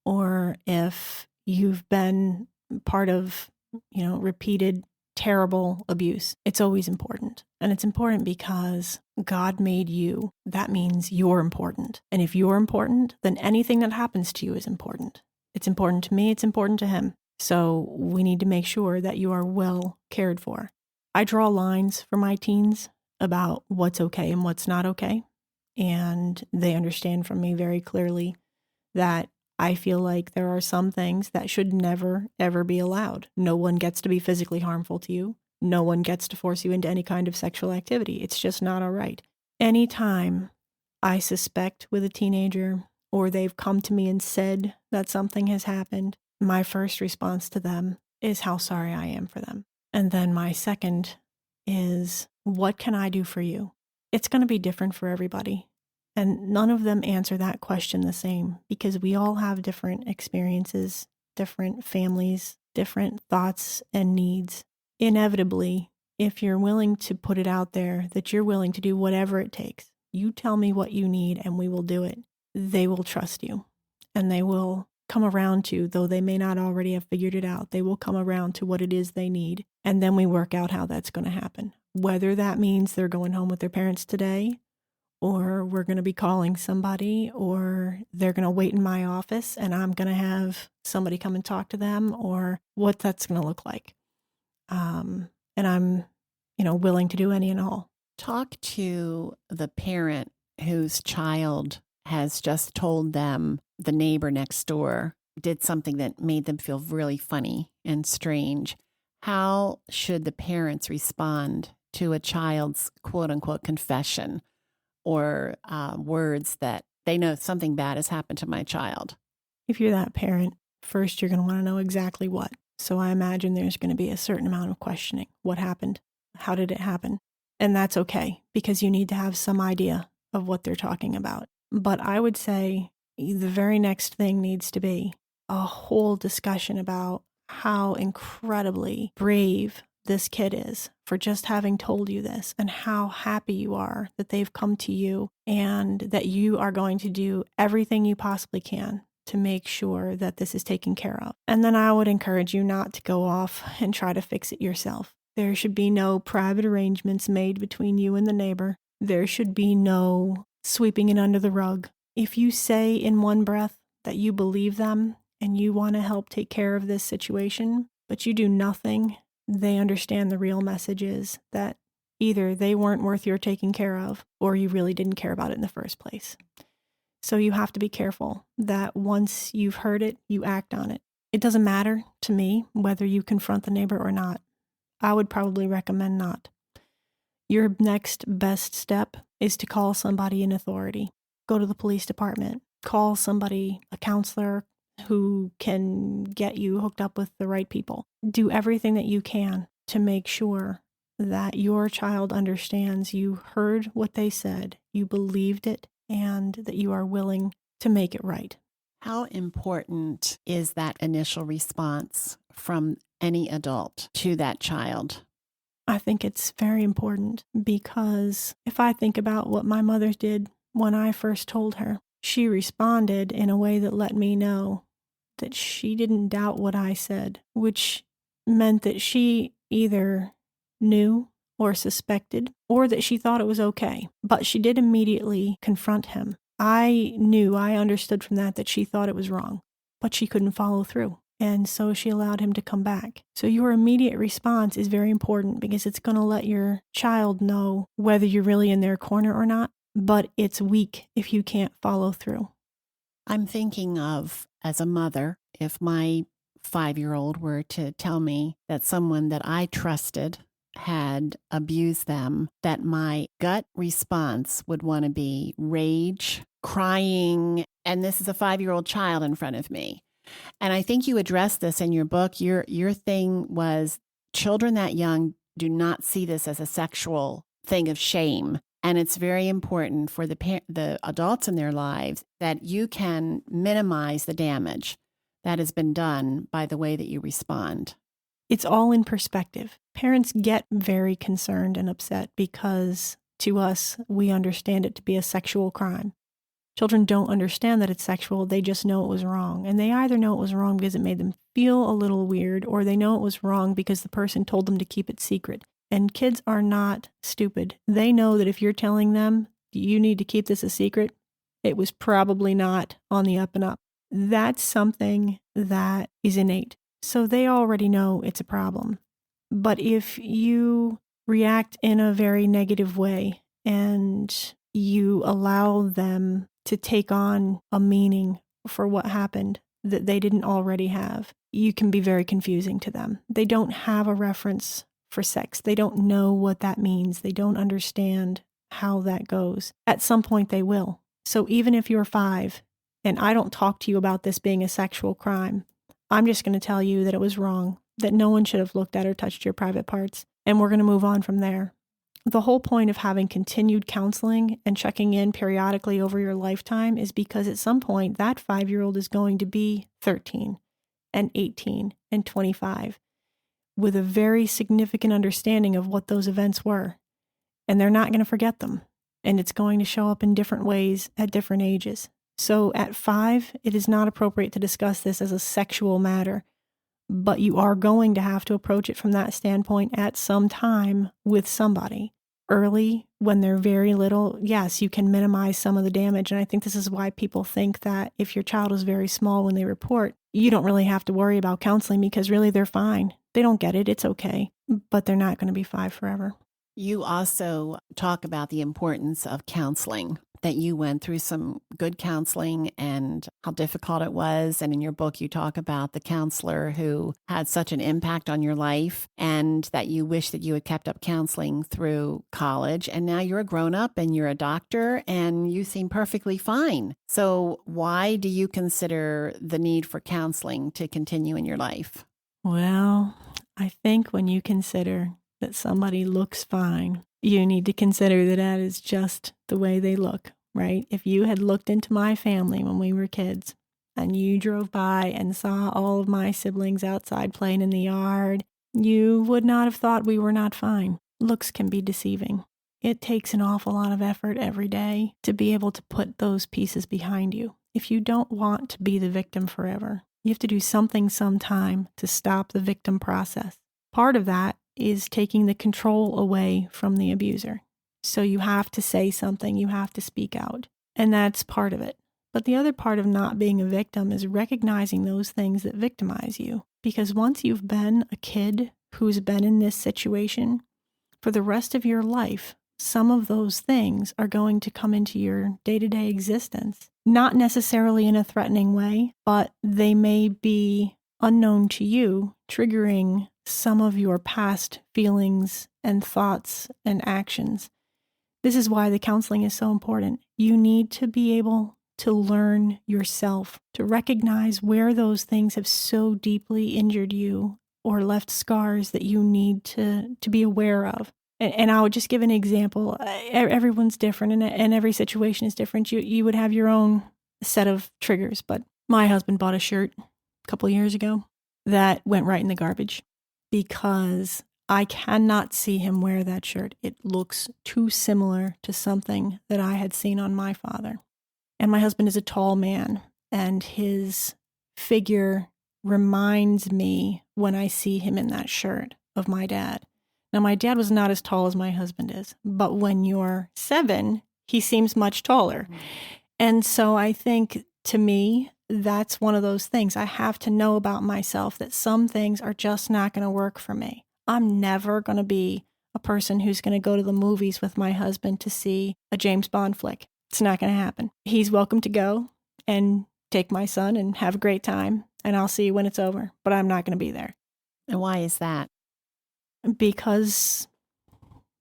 or if you've been part of, repeated terrible abuse. It's always important. And it's important because God made you. That means you're important. And if you're important, then anything that happens to you is important. It's important to me. It's important to him. So we need to make sure that you are well cared for. I draw lines for my teens about what's okay and what's not okay. And they understand from me very clearly that I feel like there are some things that should never, ever be allowed. No one gets to be physically harmful to you. No one gets to force you into any kind of sexual activity. It's just not all right. Anytime I suspect with a teenager or they've come to me and said that something has happened, my first response to them is how sorry I am for them. And then my second is, what can I do for you? It's going to be different for everybody. And none of them answer that question the same because we all have different experiences, different families, different thoughts and needs. Inevitably, if you're willing to put it out there that you're willing to do whatever it takes, you tell me what you need and we will do it, they will trust you and they will come around to, though they may not already have figured it out, they will come around to what it is they need. And then we work out how that's going to happen. Whether that means they're going home with their parents today, or we're going to be calling somebody, or they're going to wait in my office and I'm going to have somebody come and talk to them, or what that's going to look like. And I'm, willing to do any and all. Talk to the parent whose child has just told them the neighbor next door did something that made them feel really funny and strange. How should the parents respond to a child's quote unquote confession or words that they know something bad has happened to my child? If you're that parent, first you're going to want to know exactly what. So I imagine there's going to be a certain amount of questioning. What happened? How did it happen? And that's okay because you need to have some idea of what they're talking about. But I would say the very next thing needs to be a whole discussion about how incredibly brave this kid is for just having told you this and how happy you are that they've come to you and that you are going to do everything you possibly can to make sure that this is taken care of. And then I would encourage you not to go off and try to fix it yourself. There should be no private arrangements made between you and the neighbor. There should be no sweeping it under the rug. If you say in one breath that you believe them and you want to help take care of this situation, but you do nothing, they understand the real message is that either they weren't worth your taking care of or you really didn't care about it in the first place. So you have to be careful that once you've heard it, you act on it. It doesn't matter to me whether you confront the neighbor or not. I would probably recommend not. Your next best step is to call somebody in authority. Go to the police department. Call somebody, a counselor who can get you hooked up with the right people. Do everything that you can to make sure that your child understands you heard what they said, you believed it, and that you are willing to make it right. How important is that initial response from any adult to that child? I think it's very important because if I think about what my mother did when I first told her, she responded in a way that let me know that she didn't doubt what I said, which meant that she either knew or suspected or that she thought it was okay. But she did immediately confront him. I understood from that she thought it was wrong, but she couldn't follow through. And so she allowed him to come back. So your immediate response is very important because it's going to let your child know whether you're really in their corner or not, but it's weak if you can't follow through. I'm thinking of, as a mother, if my 5-year-old were to tell me that someone that I trusted had abused them, that my gut response would want to be rage, crying, and this is a 5-year-old child in front of me. And I think you addressed this in your book. Your thing was children that young do not see this as a sexual thing of shame. And it's very important for the adults in their lives that you can minimize the damage that has been done by the way that you respond. It's all in perspective. Parents get very concerned and upset because to us, we understand it to be a sexual crime. Children don't understand that it's sexual. They just know it was wrong. And they either know it was wrong because it made them feel a little weird, or they know it was wrong because the person told them to keep it secret. And kids are not stupid. They know that if you're telling them you need to keep this a secret, it was probably not on the up and up. That's something that is innate. So they already know it's a problem. But if you react in a very negative way and you allow them to take on a meaning for what happened that they didn't already have, you can be very confusing to them. They don't have a reference for sex. They don't know what that means. They don't understand how that goes. At some point they will. So even if you're 5 and I don't talk to you about this being a sexual crime, I'm just going to tell you that it was wrong, that no one should have looked at or touched your private parts, and we're going to move on from there. The whole point of having continued counseling and checking in periodically over your lifetime is because at some point that 5-year-old is going to be 13 and 18 and 25 with a very significant understanding of what those events were. And they're not going to forget them. And it's going to show up in different ways at different ages. So at 5, it is not appropriate to discuss this as a sexual matter, but you are going to have to approach it from that standpoint at some time with somebody. Early, when they're very little, yes, you can minimize some of the damage. And I think this is why people think that if your child is very small when they report, you don't really have to worry about counseling because really they're fine. They don't get it. It's okay. But they're not going to be 5 forever. You also talk about the importance of counseling, that you went through some good counseling and how difficult it was. And in your book, you talk about the counselor who had such an impact on your life and that you wish that you had kept up counseling through college. And now you're a grown up and you're a doctor and you seem perfectly fine. So why do you consider the need for counseling to continue in your life? Well, I think when you consider that somebody looks fine, you need to consider that that is just the way they look, right? If you had looked into my family when we were kids and you drove by and saw all of my siblings outside playing in the yard, you would not have thought we were not fine. Looks can be deceiving. It takes an awful lot of effort every day to be able to put those pieces behind you. If you don't want to be the victim forever, you have to do something sometime to stop the victim process. Part of that is taking the control away from the abuser. So you have to say something, you have to speak out, and that's part of it. But the other part of not being a victim is recognizing those things that victimize you. Because once you've been a kid who's been in this situation, for the rest of your life, some of those things are going to come into your day-to-day existence. Not necessarily in a threatening way, but they may be unknown to you, triggering some of your past feelings and thoughts and actions. This is why the counseling is so important. You need to be able to learn yourself, to recognize where those things have so deeply injured you or left scars that you need to be aware of. And I would just give an example. Everyone's different and every situation is different. You would have your own set of triggers, but my husband bought a shirt a couple of years ago that went right in the garbage because I cannot see him wear that shirt. It looks too similar to something that I had seen on my father. And my husband is a tall man, and his figure reminds me when I see him in that shirt of my dad. Now, my dad was not as tall as my husband is, but when you're 7, he seems much taller. And so I think, to me, that's one of those things. I have to know about myself that some things are just not going to work for me. I'm never going to be a person who's going to go to the movies with my husband to see a James Bond flick. It's not going to happen. He's welcome to go and take my son and have a great time, and I'll see you when it's over, but I'm not going to be there. And why is that? Because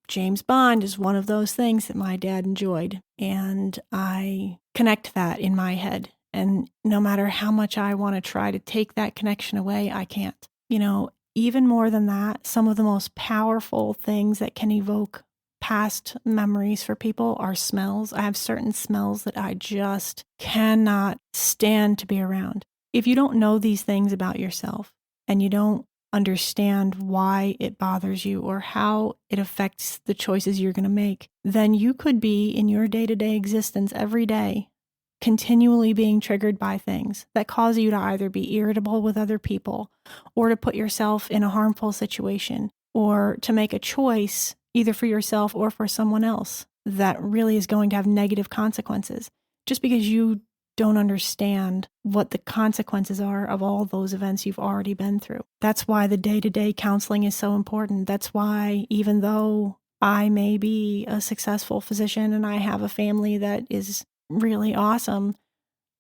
James Bond is one of those things that my dad enjoyed, and I connect that in my head. And no matter how much I want to try to take that connection away, I can't. Even more than that, some of the most powerful things that can evoke past memories for people are smells. I have certain smells that I just cannot stand to be around. If you don't know these things about yourself and you don't understand why it bothers you or how it affects the choices you're going to make, then you could be in your day-to-day existence every day continually being triggered by things that cause you to either be irritable with other people or to put yourself in a harmful situation or to make a choice either for yourself or for someone else that really is going to have negative consequences just because you don't understand what the consequences are of all those events you've already been through. That's why the day-to-day counseling is so important. That's why, even though I may be a successful physician and I have a family that is really awesome,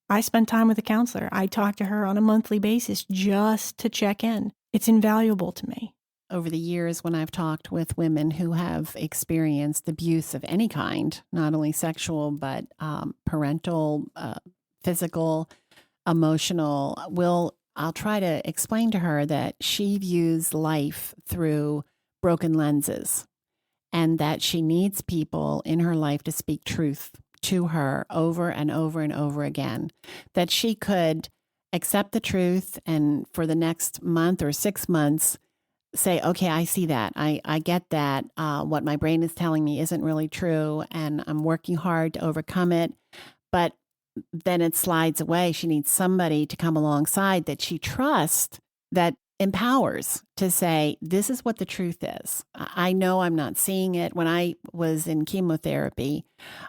I spend time with a counselor. I talk to her on a monthly basis just to check in. It's invaluable to me. Over the years, when I've talked with women who have experienced abuse of any kind, not only sexual, but parental, physical, emotional, I'll try to explain to her that she views life through broken lenses and that she needs people in her life to speak truth to her over and over and over again, that she could accept the truth and for the next month or 6 months say, okay, I see that. I get that. What my brain is telling me isn't really true, and I'm working hard to overcome it. But then it slides away. She needs somebody to come alongside that she trusts, that empowers to say, this is what the truth is. I know I'm not seeing it. When I was in chemotherapy,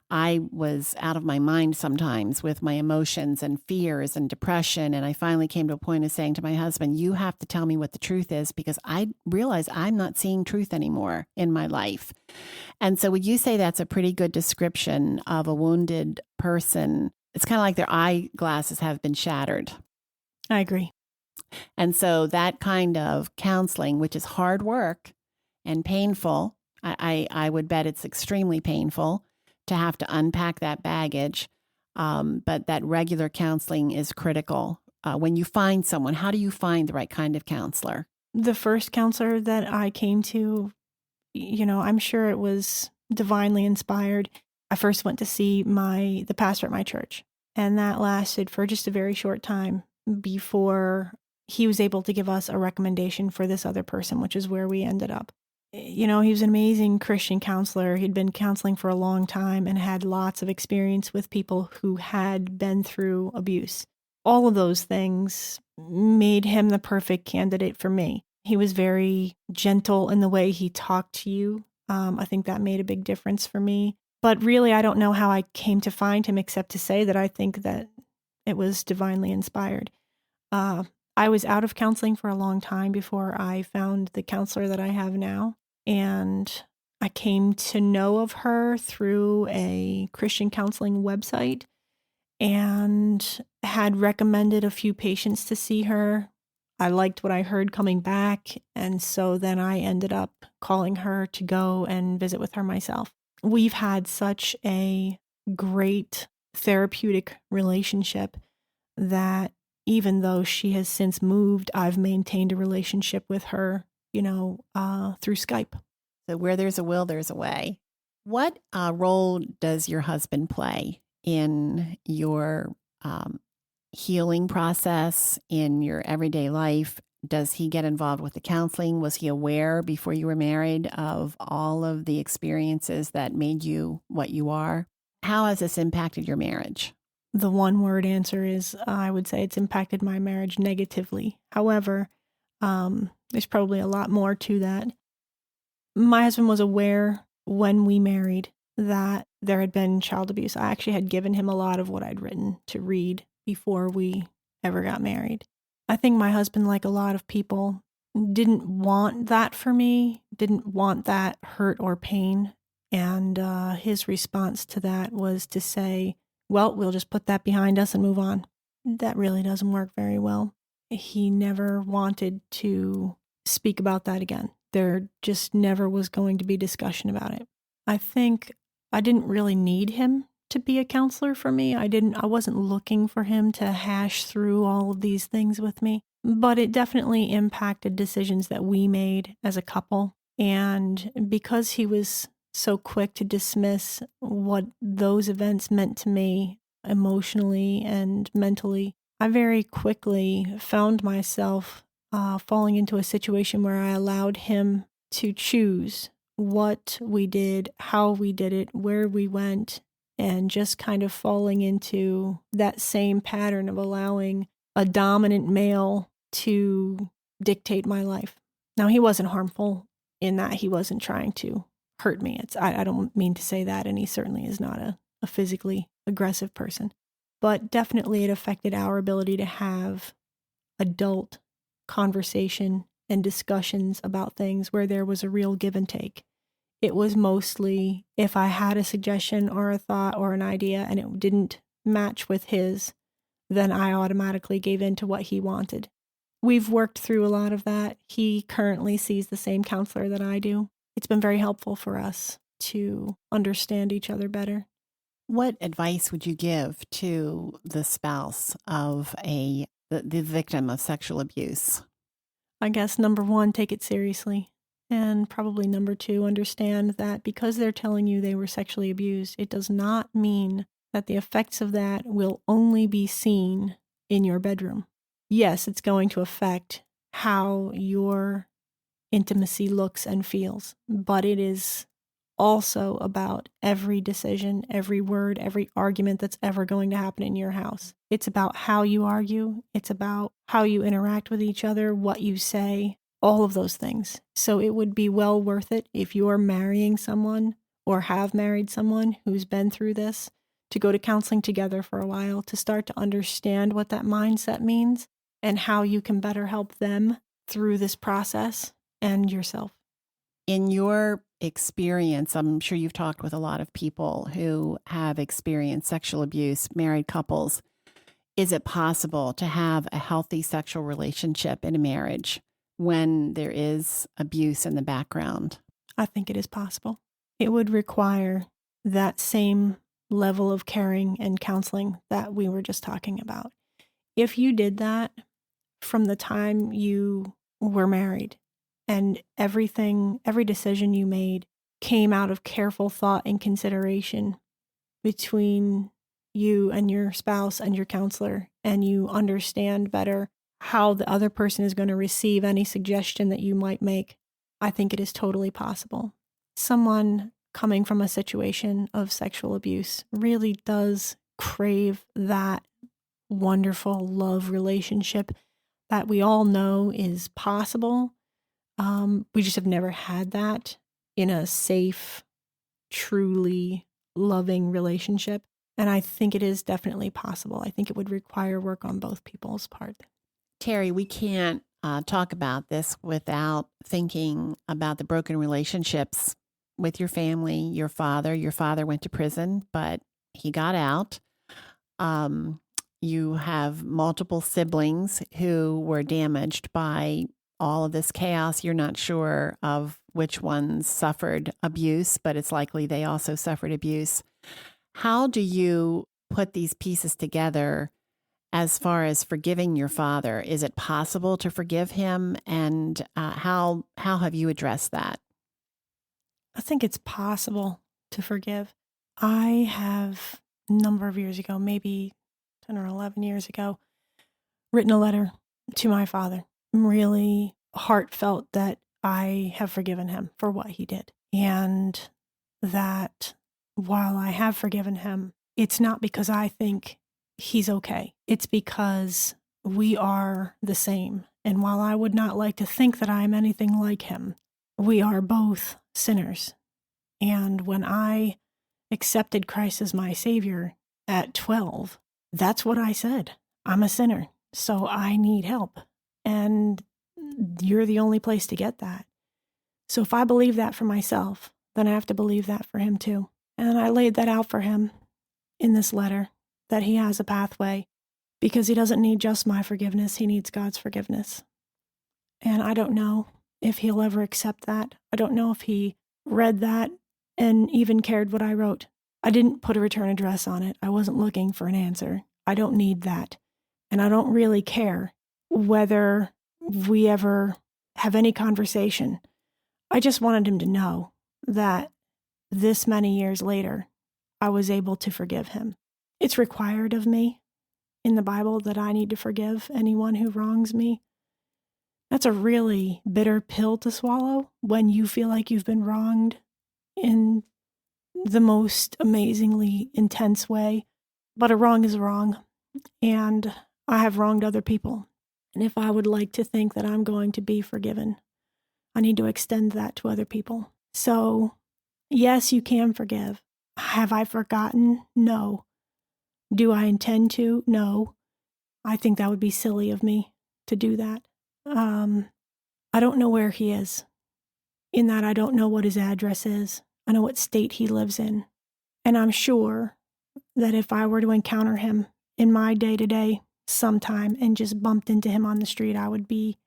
I was out of my mind sometimes with my emotions and fears and depression. And I finally came to a point of saying to my husband, you have to tell me what the truth is, because I realize I'm not seeing truth anymore in my life. And so would you say that's a pretty good description of a wounded person? It's kind of like their eyeglasses have been shattered. I agree. And so that kind of counseling, which is hard work and painful, I would bet it's extremely painful to have to unpack that baggage. But that regular counseling is critical. When you find someone, how do you find the right kind of counselor? The first counselor that I came to, I'm sure it was divinely inspired. I first went to see the pastor at my church, and that lasted for just a very short time before he was able to give us a recommendation for this other person, which is where we ended up. He was an amazing Christian counselor. He'd been counseling for a long time and had lots of experience with people who had been through abuse. All of those things made him the perfect candidate for me. He was very gentle in the way he talked to you. I think that made a big difference for me. But really, I don't know how I came to find him except to say that I think that it was divinely inspired. I was out of counseling for a long time before I found the counselor that I have now. And I came to know of her through a Christian counseling website and had recommended a few patients to see her. I liked what I heard coming back. And so then I ended up calling her to go and visit with her myself. We've had such a great therapeutic relationship that even though she has since moved, I've maintained a relationship with her, through Skype. So where there's a will, there's a way. What role does your husband play in your healing process, in your everyday life? Does he get involved with the counseling? Was he aware before you were married of all of the experiences that made you what you are? How has this impacted your marriage? The one-word answer is I would say it's impacted my marriage negatively. However, there's probably a lot more to that. My husband was aware when we married that there had been child abuse. I actually had given him a lot of what I'd written to read before we ever got married. I think my husband, like a lot of people, didn't want that for me, didn't want that hurt or pain. And his response to that was to say, well, we'll just put that behind us and move on. That really doesn't work very well. He never wanted to speak about that again. There just never was going to be discussion about it. I think I didn't really need him to be a counselor for me. I wasn't looking for him to hash through all of these things with me, but it definitely impacted decisions that we made as a couple. And because he was so quick to dismiss what those events meant to me emotionally and mentally, I very quickly found myself falling into a situation where I allowed him to choose what we did, how we did it, where we went, and just kind of falling into that same pattern of allowing a dominant male to dictate my life. Now, he wasn't harmful in that he wasn't trying to hurt me. I don't mean to say that, and he certainly is not a physically aggressive person. but definitely it affected our ability to have adult conversation and discussions about things where there was a real give and take. It was mostly if I had a suggestion or a thought or an idea and it didn't match with his, then I automatically gave in to what he wanted. We've worked through a lot of that. He currently sees the same counselor that I do. It's been very helpful for us to understand each other better. What advice would you give to the spouse of the victim of sexual abuse? I guess number one, take it seriously. And probably number two, understand that because they're telling you they were sexually abused, it does not mean that the effects of that will only be seen in your bedroom. Yes, it's going to affect how your intimacy looks and feels, but it is also about every decision, every word, every argument that's ever going to happen in your house. It's about how you argue. It's about how you interact with each other, what you say, all of those things. So it would be well worth it if you're marrying someone or have married someone who's been through this to go to counseling together for a while to start to understand what that mindset means and how you can better help them through this process and yourself. In your experience, I'm sure you've talked with a lot of people who have experienced sexual abuse, married couples. Is it possible to have a healthy sexual relationship in a marriage when there is abuse in the background? I think it is possible. It would require that same level of caring and counseling that we were just talking about. If you did that from the time you were married and every decision you made came out of careful thought and consideration between you and your spouse and your counselor, and you understand better how the other person is going to receive any suggestion that you might make, I think it is totally possible. Someone coming from a situation of sexual abuse really does crave that wonderful love relationship that we all know is possible. We just have never had that in a safe, truly loving relationship. And I think it is definitely possible. I think it would require work on both people's part. Terry, we can't talk about this without thinking about the broken relationships with your family, your father. Your father went to prison, but he got out. You have multiple siblings who were damaged by all of this chaos. You're not sure of which ones suffered abuse, but it's likely they also suffered abuse. How do you put these pieces together as far as forgiving your father? Is it possible to forgive him? And how have you addressed that? I think it's possible to forgive. I have a number of years ago, maybe 10 or 11 years ago, written a letter to my father. I'm really heartfelt that I have forgiven him for what he did. And that while I have forgiven him, it's not because I think he's okay. It's because we are the same. And while I would not like to think that I am anything like him, we are both sinners. And when I accepted Christ as my Savior at 12, that's what I said. I'm a sinner, so I need help. And you're the only place to get that. So if I believe that for myself, then I have to believe that for him too. And I laid that out for him in this letter, that he has a pathway, because he doesn't need just my forgiveness, he needs God's forgiveness. And I don't know if he'll ever accept that. I don't know if he read that and even cared what I wrote. I didn't put a return address on it. I wasn't looking for an answer. I don't need that. And I don't really care whether we ever have any conversation. I just wanted him to know that this many years later, I was able to forgive him. It's required of me in the Bible that I need to forgive anyone who wrongs me. That's a really bitter pill to swallow when you feel like you've been wronged in the most amazingly intense way. But a wrong is a wrong, and I have wronged other people. And if I would like to think that I'm going to be forgiven, I need to extend that to other people. So, yes, you can forgive. Have I forgotten? No. Do I intend to? No. I think that would be silly of me to do that. I don't know where he is, in that I don't know what his address is. I know what state he lives in. And I'm sure that if I were to encounter him in my day-to-day sometime and just bumped into him on the street, I would be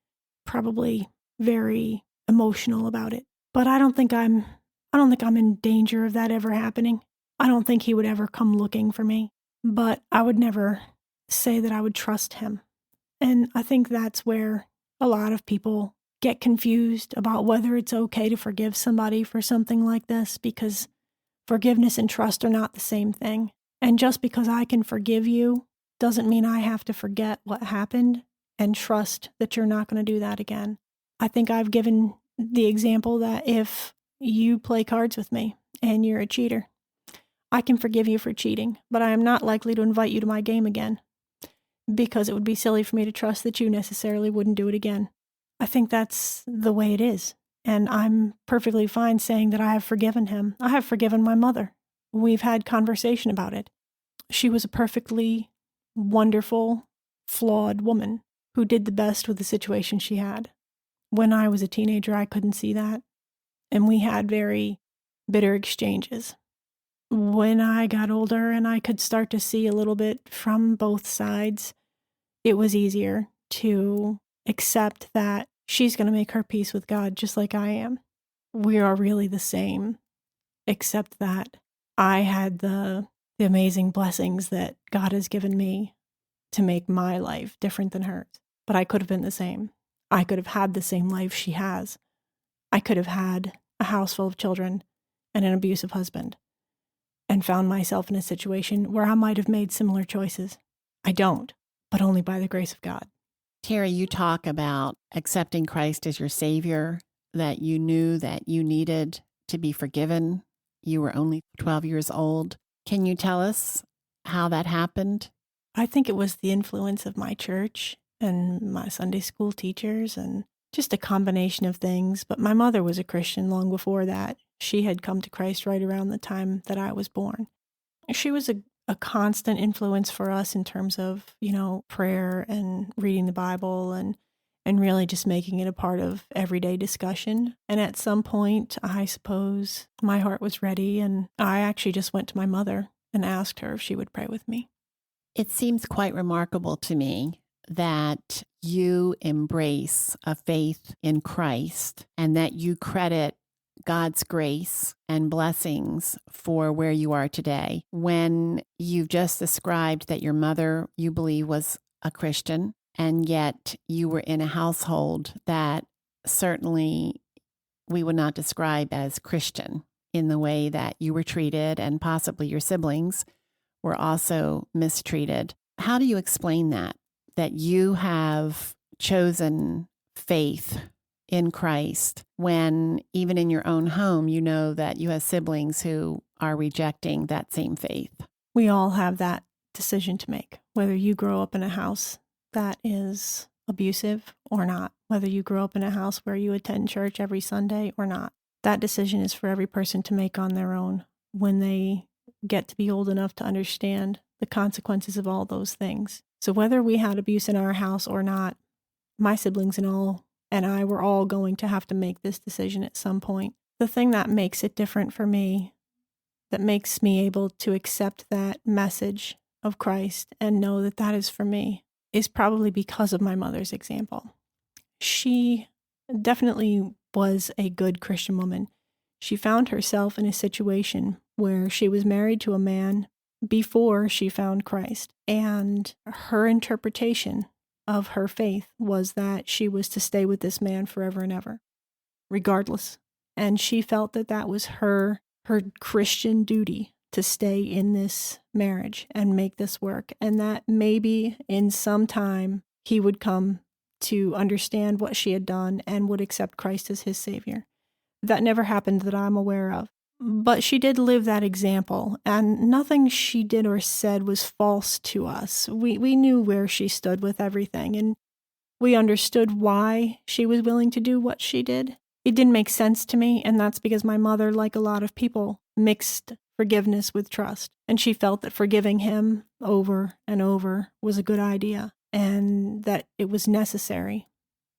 probably very emotional about it. But I don't think I'm in danger of that ever happening. I don't think he would ever come looking for me. But I would never say that I would trust him. And I think that's where a lot of people get confused about whether it's okay to forgive somebody for something like this, because forgiveness and trust are not the same thing. And just because I can forgive you doesn't mean I have to forget what happened and trust that you're not going to do that again. I think I've given the example that if you play cards with me and you're a cheater, I can forgive you for cheating, but I am not likely to invite you to my game again, because it would be silly for me to trust that you necessarily wouldn't do it again. I think that's the way it is. And I'm perfectly fine saying that I have forgiven him. I have forgiven my mother. We've had conversation about it. She was a perfectly wonderful, flawed woman who did the best with the situation she had. When I was a teenager, I couldn't see that. And we had very bitter exchanges. When I got older and I could start to see a little bit from both sides, it was easier to accept that she's going to make her peace with God just like I am. We are really the same, except that I had the amazing blessings that God has given me to make my life different than hers. But I could have been the same. I could have had the same life she has. I could have had a house full of children and an abusive husband, and found myself in a situation where I might have made similar choices. I don't, but only by the grace of God. Terry, you talk about accepting Christ as your Savior, that you knew that you needed to be forgiven. You were only 12 years old. Can you tell us how that happened? I think it was the influence of my church and my Sunday school teachers and just a combination of things. But my mother was a Christian long before that. She had come to Christ right around the time that I was born. She was a constant influence for us in terms of, prayer and reading the Bible and really just making it a part of everyday discussion. And at some point, I suppose my heart was ready, and I actually just went to my mother and asked her if she would pray with me. It seems quite remarkable to me that you embrace a faith in Christ and that you credit God's grace and blessings for where you are today, when you've just described that your mother, you believe, was a Christian, and yet you were in a household that certainly we would not describe as Christian in the way that you were treated, and possibly your siblings were also mistreated. How do you explain that you have chosen faith in Christ when even in your own home, you know that you have siblings who are rejecting that same faith? We all have that decision to make, whether you grow up in a house that is abusive or not, whether you grow up in a house where you attend church every Sunday or not. That decision is for every person to make on their own when they get to be old enough to understand the consequences of all those things. So whether we had abuse in our house or not, my siblings and I were all going to have to make this decision at some point. The thing that makes it different for me, that makes me able to accept that message of Christ and know that that is for me, is probably because of my mother's example. She definitely was a good Christian woman. She found herself in a situation where she was married to a man before she found Christ, and her interpretation of her faith was that she was to stay with this man forever and ever, regardless. And she felt that that was her Christian duty, to stay in this marriage and make this work, and that maybe in some time he would come to understand what she had done and would accept Christ as his Savior. That never happened that I'm aware of. But she did live that example, and nothing she did or said was false to us. We knew where she stood with everything, and we understood why she was willing to do what she did. It didn't make sense to me, and that's because my mother, like a lot of people, mixed forgiveness with trust. And she felt that forgiving him over and over was a good idea and that it was necessary.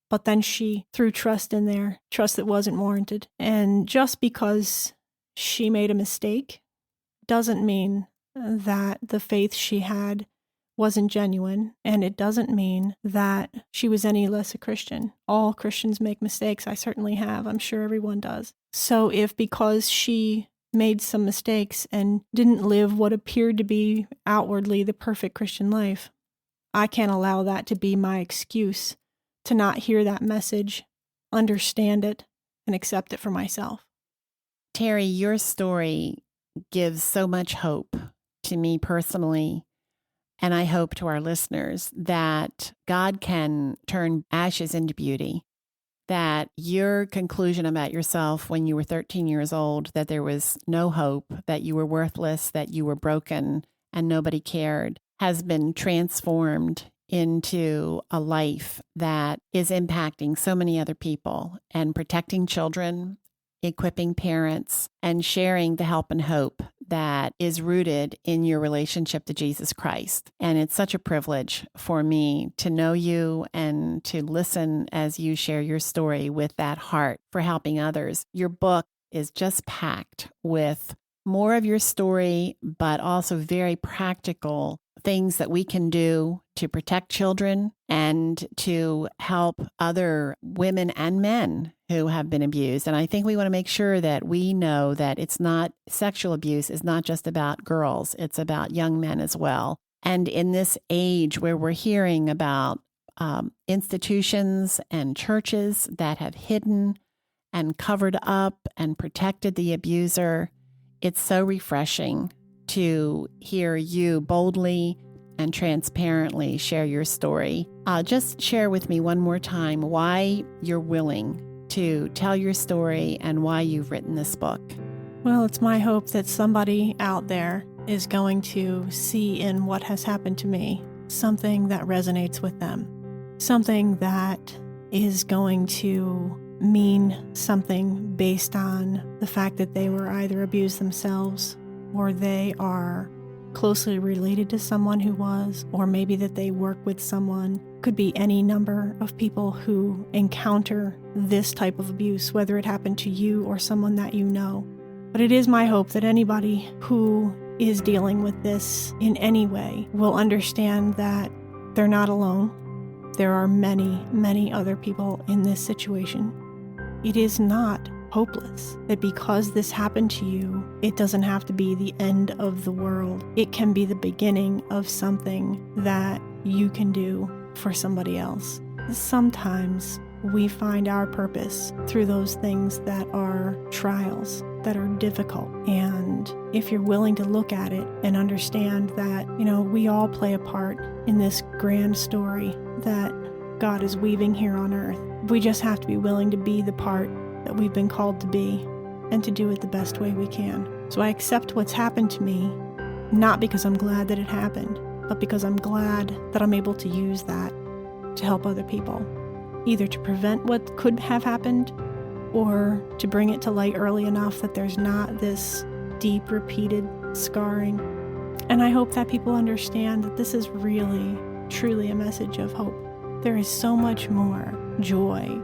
But then she threw trust in there, trust that wasn't warranted. And just because she made a mistake doesn't mean that the faith she had wasn't genuine, and it doesn't mean that she was any less a Christian. All Christians make mistakes. I certainly have. I'm sure everyone does. So if because she made some mistakes and didn't live what appeared to be outwardly the perfect Christian life, I can't allow that to be my excuse to not hear that message, understand it, and accept it for myself. Terry, your story gives so much hope to me personally, and I hope to our listeners, that God can turn ashes into beauty. That your conclusion about yourself when you were 13 years old, that there was no hope, that you were worthless, that you were broken, and nobody cared, has been transformed into a life that is impacting so many other people and protecting children, equipping parents, and sharing the help and hope that is rooted in your relationship to Jesus Christ. And it's such a privilege for me to know you and to listen as you share your story with that heart for helping others. Your book is just packed with more of your story, but also very practical things that we can do to protect children and to help other women and men who have been abused. And I think we want to make sure that we know that sexual abuse is not just about girls, it's about young men as well. And in this age where we're hearing about institutions and churches that have hidden and covered up and protected the abuser, it's so refreshing to hear you boldly and transparently share your story. Just share with me one more time why you're willing to tell your story and why you've written this book. Well, it's my hope that somebody out there is going to see in what has happened to me something that resonates with them, something that is going to mean something based on the fact that they were either abused themselves or they are closely related to someone who was, or maybe that they work with someone. Could be any number of people who encounter this type of abuse, whether it happened to you or someone that you know. But it is my hope that anybody who is dealing with this in any way will understand that they're not alone. There are many, many other people in this situation. It is not hopeless, that because this happened to you, it doesn't have to be the end of the world. It can be the beginning of something that you can do for somebody else. Sometimes we find our purpose through those things that are trials, that are difficult. And if you're willing to look at it and understand that, we all play a part in this grand story that God is weaving here on earth. We just have to be willing to be the part that we've been called to be and to do it the best way we can. So I accept what's happened to me, not because I'm glad that it happened, but because I'm glad that I'm able to use that to help other people, either to prevent what could have happened or to bring it to light early enough that there's not this deep, repeated scarring. And I hope that people understand that this is really, truly a message of hope. There is so much more joy